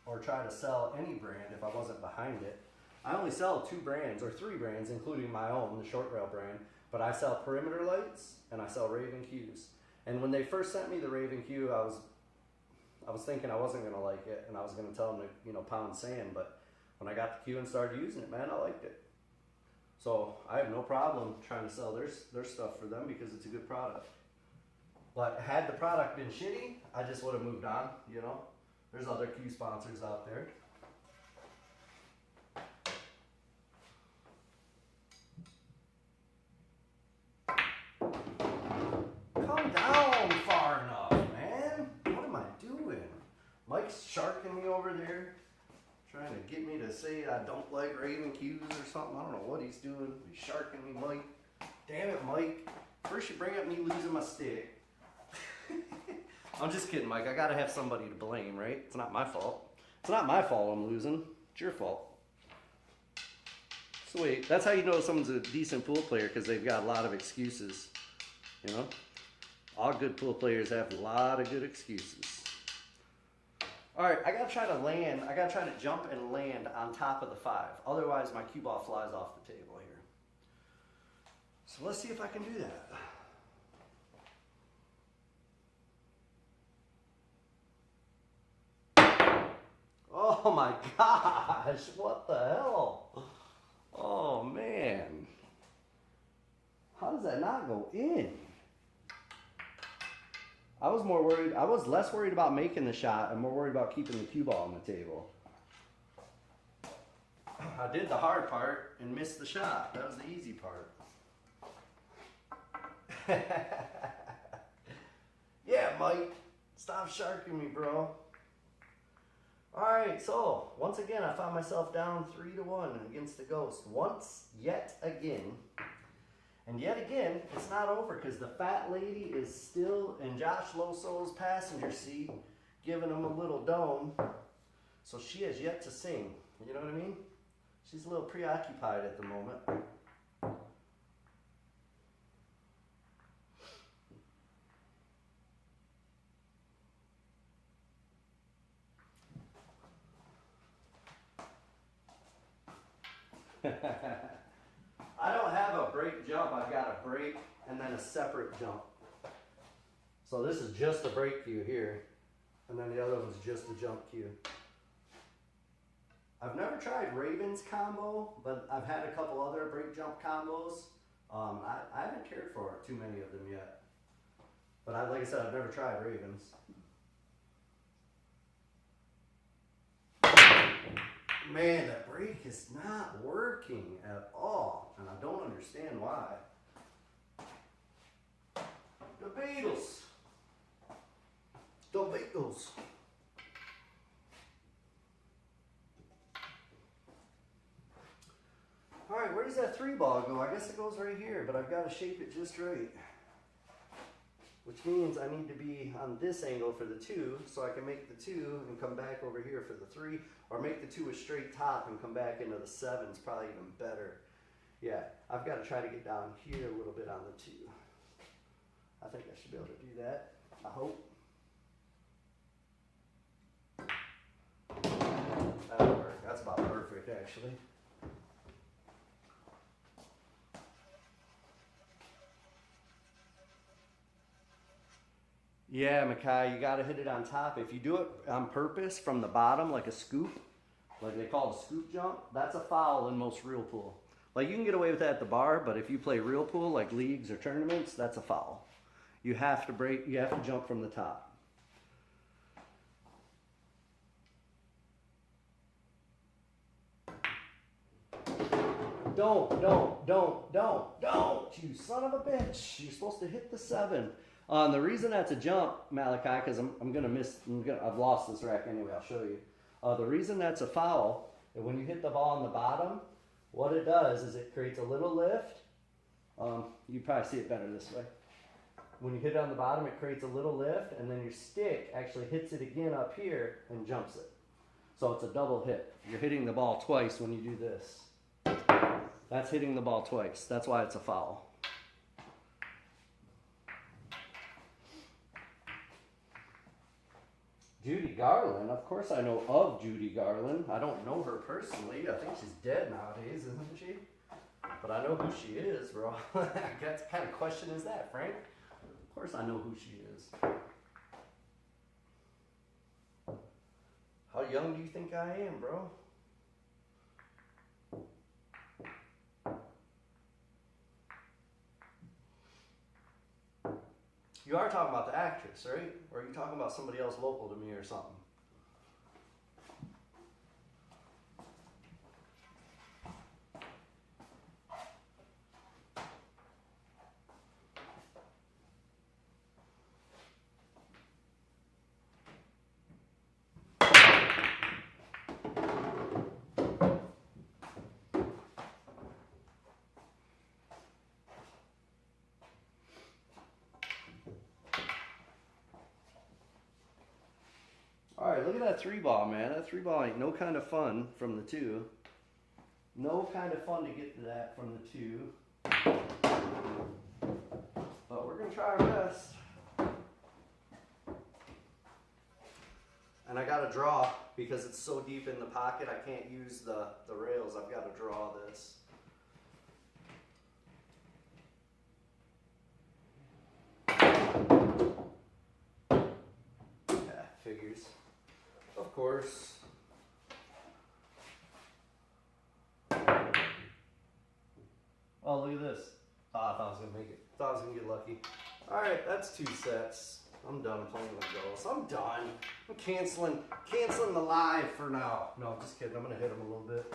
or try to sell any brand if I wasn't behind it. I only sell 2 brands, or 3 brands, including my own, the Short Rail brand, but I sell perimeter lights and I sell Raven cues. And when they first sent me the Raven cue, I was thinking I wasn't going to like it, and I was going to tell them to, you know, pound sand, but when I got the cue and started using it, man, I liked it. So I have no problem trying to sell their stuff for them because it's a good product. But had the product been shitty, I just would have moved on, you know. There's other cue sponsors out there. Come down far enough, man. What am I doing? Mike's sharking me over there, trying to get me to say I don't like Raven cues or something. I don't know what he's doing. He's sharking me, Mike. Damn it, Mike. First you bring up me losing my stick. I'm just kidding, Mike. I gotta have somebody to blame, right? It's not my fault. It's not my fault I'm losing. It's your fault. Sweet. That's how you know someone's a decent pool player, because they've got a lot of excuses. You know? All good pool players have a lot of good excuses. Alright, I gotta try to land. I gotta try to jump and land on top of the 5. Otherwise, my cue ball flies off the table here. So let's see if I can do that. Oh my gosh, what the hell? Oh man. How does that not go in? I was less worried about making the shot and more worried about keeping the cue ball on the table. I did the hard part and missed the shot. That was the easy part. Yeah, Mike. Stop sharking me, bro. Alright, so once again I found myself down 3-1 against the Ghost. Once, yet again. And yet again, it's not over, because the fat lady is still in Josh Loso's passenger seat, giving him a little dome. So she has yet to sing. You know what I mean? She's a little preoccupied at the moment. I don't have a break jump. I've got a break and then a separate jump. So this is just a break cue here, and then the other one's just a jump cue. I've never tried Raven's combo, but I've had a couple other break jump combos. I haven't cared for too many of them yet. But like I said, I've never tried Ravens. Man, that break is not working at all, and I don't understand why. The Beatles. The Beatles. Alright, where does that 3 ball go? I guess it goes right here, but I've got to shape it just right. Which means I need to be on this angle for the 2, so I can make the 2 and come back over here for the 3, or make the 2 a straight top and come back into the 7 is probably even better. Yeah, I've got to try to get down here a little bit on the 2. I think I should be able to do that. I hope. That'll work. That's about perfect, actually. Yeah, Makai, you got to hit it on top. If you do it on purpose from the bottom, like a scoop, like they call it a scoop jump, that's a foul in most real pool. Like you can get away with that at the bar, but if you play real pool, like leagues or tournaments, that's a foul. You have to jump from the top. Don't, you son of a bitch. You're supposed to hit the 7. The reason that's a jump, Malachi, because I've lost this rack anyway, I'll show you. The reason that's a foul, is when you hit the ball on the bottom, what it does is it creates a little lift. You probably see it better this way. When you hit it on the bottom, it creates a little lift, and then your stick actually hits it again up here and jumps it. So it's a double hit. You're hitting the ball twice when you do this. That's hitting the ball twice. That's why it's a foul. Judy Garland, of course I know of Judy Garland. I don't know her personally. I think she's dead nowadays, isn't she? But I know who she is, bro. What kind of question is that, Frank? Of course I know who she is. How young do you think I am, bro? You are talking about the actress, right? Or are you talking about somebody else local to me or something? Alright, look at that 3-ball, man. That 3-ball ain't no kind of fun from the 2. No kind of fun to get to that from the 2. But we're going to try our best. And I got to draw because it's so deep in the pocket I can't use the rails. I've got to draw this. Yeah, figures. Of course. Oh, look at this. Oh, I thought I was going to make it. Thought I was going to get lucky. Alright, that's 2 sets. I'm done playing with ghosts. I'm done. I'm canceling the live for now. No, I'm just kidding. I'm going to hit them a little bit.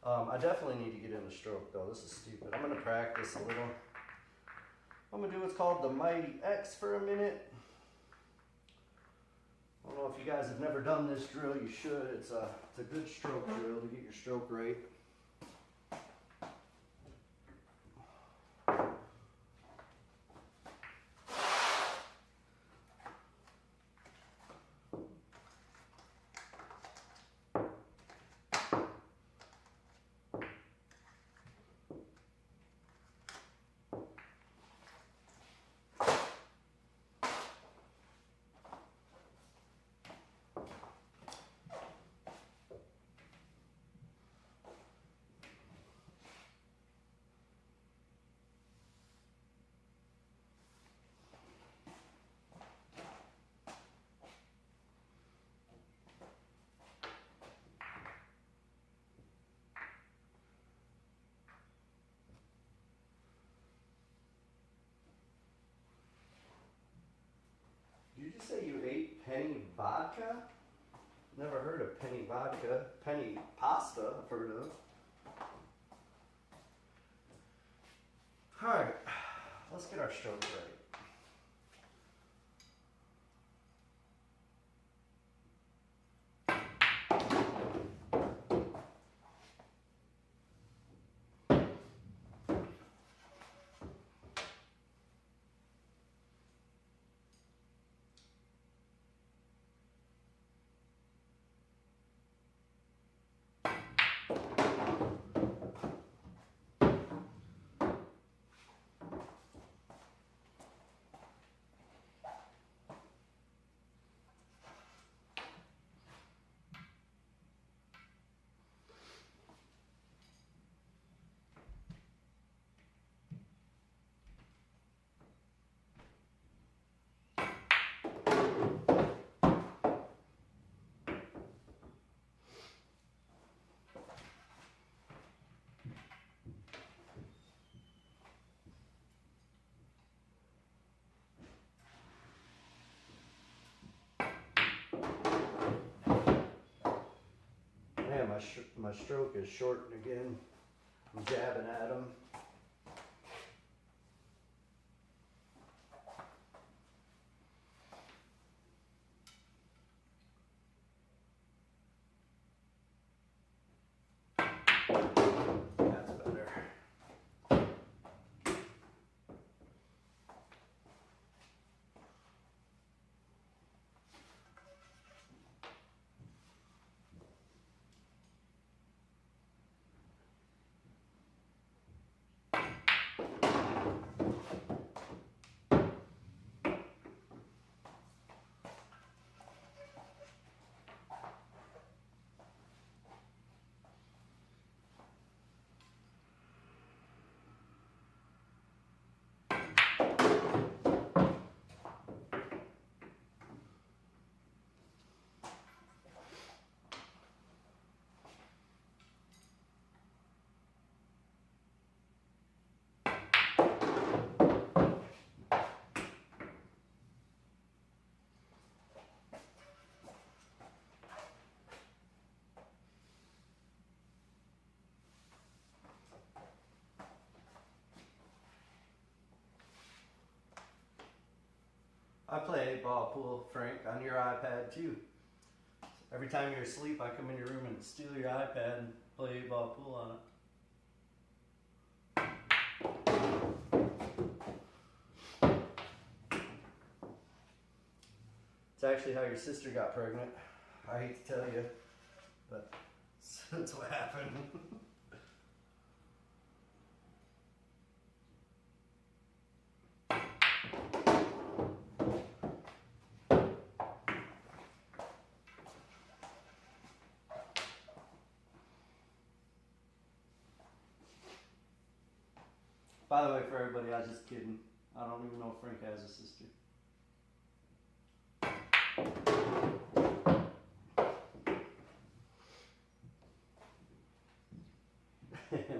I definitely need to get in the stroke, though. This is stupid. I'm going to practice a little. I'm going to do what's called the Mighty X for a minute. I don't know if you guys have never done this drill. You should. It's a good stroke drill to get your stroke right. Did you just say you ate penny vodka? Never heard of penny vodka. Penny pasta, I've heard of. Alright, let's get our stroke right. my stroke is shortened again. I'm jabbing at them. That's better. I play 8-ball pool, Frank, on your iPad too. Every time you're asleep, I come in your room and steal your iPad and play 8-ball pool on it. It's actually how your sister got pregnant. I hate to tell you, but that's what happened. By the way, for everybody, I was just kidding. I don't even know if Frank has a sister.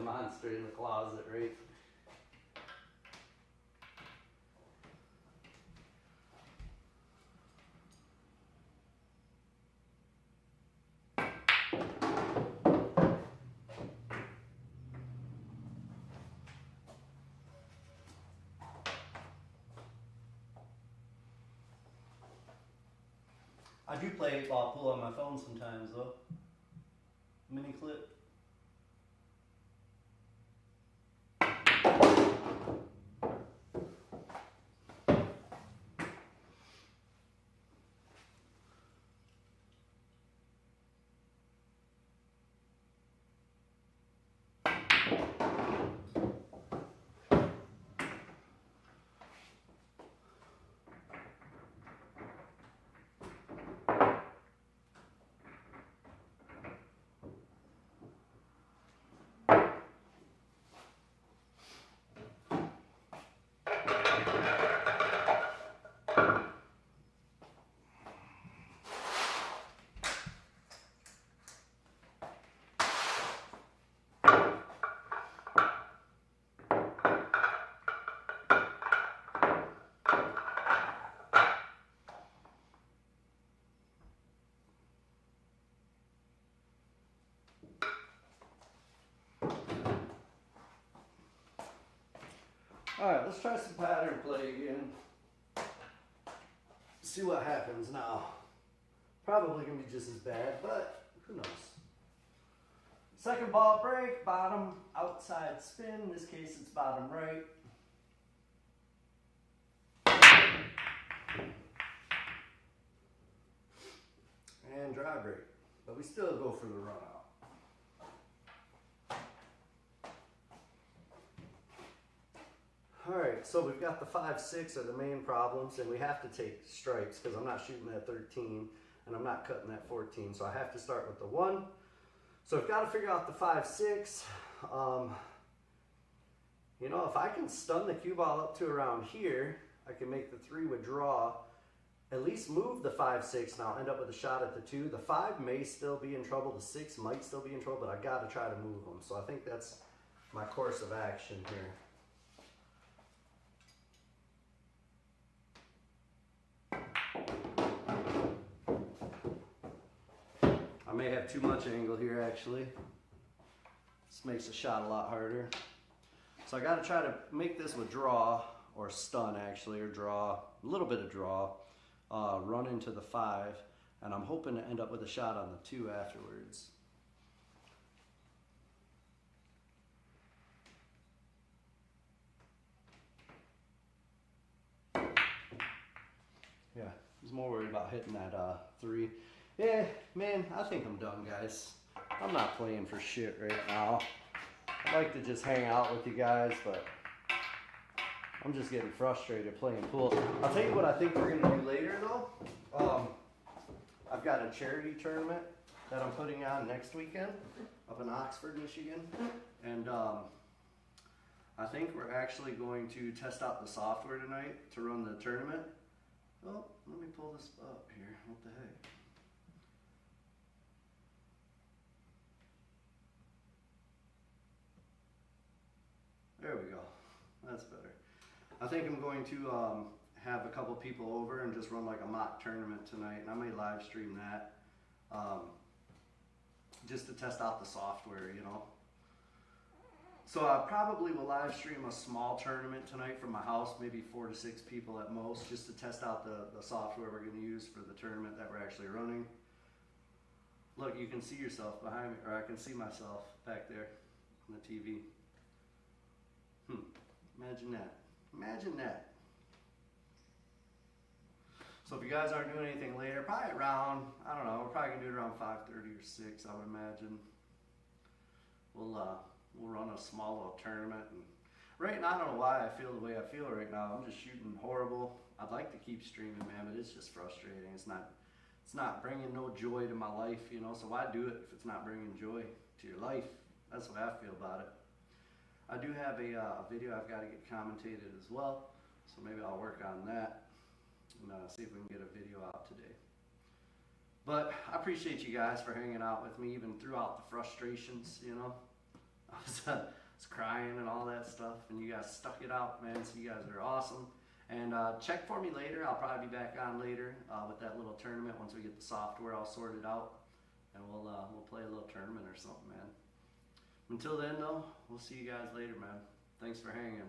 Monster in the closet, right? I do play 8-ball pool on my phone sometimes, though. Mini clip. Alright, let's try some pattern play again. See what happens now. Probably gonna be just as bad, but who knows. Second ball break, bottom outside spin. In this case, it's bottom right. And dry break. But we still go for the run out. Alright, so we've got the 5-6 are the main problems, and we have to take stripes because I'm not shooting that 13 and I'm not cutting that 14, so I have to start with the 1. So I've got to figure out the 5-6. You know, if I can stun the cue ball up to around here, I can make the 3 withdraw, at least move the 5-6, and I'll end up with a shot at the 2. The 5 may still be in trouble, the 6 might still be in trouble, but I got to try to move them. So I think that's my course of action here. I'm may have too much angle here actually. This makes the shot a lot harder. So I gotta try to make this with draw, or stun actually, or draw, a little bit of draw, run into the 5, and I'm hoping to end up with a shot on the 2 afterwards. Yeah, I was more worried about hitting that 3. Yeah, man, I think I'm done, guys. I'm not playing for shit right now. I like to just hang out with you guys, but I'm just getting frustrated playing pool. I'll tell you what I think we're gonna do later though. I've got a charity tournament that I'm putting on next weekend up in Oxford, Michigan. And I think we're actually going to test out the software tonight to run the tournament. Oh, let me pull this up here. What the heck? There we go. That's better. I think I'm going to have a couple people over and just run like a mock tournament tonight, and I may live stream that just to test out the software, you know. So I probably will live stream a small tournament tonight from my house, maybe 4 to 6 people at most, just to test out the software we're going to use for the tournament that we're actually running. Look, you can see yourself behind me, or I can see myself back there on the TV. Imagine that. Imagine that. So if you guys aren't doing anything later, probably around, I don't know, we're probably going to do it around 5:30 or 6, I would imagine. We'll run a small little tournament. And right now, I don't know why I feel the way I feel right now. I'm just shooting horrible. I'd like to keep streaming, man, but it's just frustrating. It's not bringing no joy to my life, you know, so why do it if it's not bringing joy to your life? That's the way I feel about it. I do have a video I've got to get commentated as well, so maybe I'll work on that and see if we can get a video out today. But I appreciate you guys for hanging out with me even throughout the frustrations, you know. I was crying and all that stuff, and you guys stuck it out, man, so you guys are awesome. And check for me later. I'll probably be back on later with that little tournament once we get the software all sorted out, and we'll play a little tournament or something, man. Until then, though, we'll see you guys later, man. Thanks for hanging.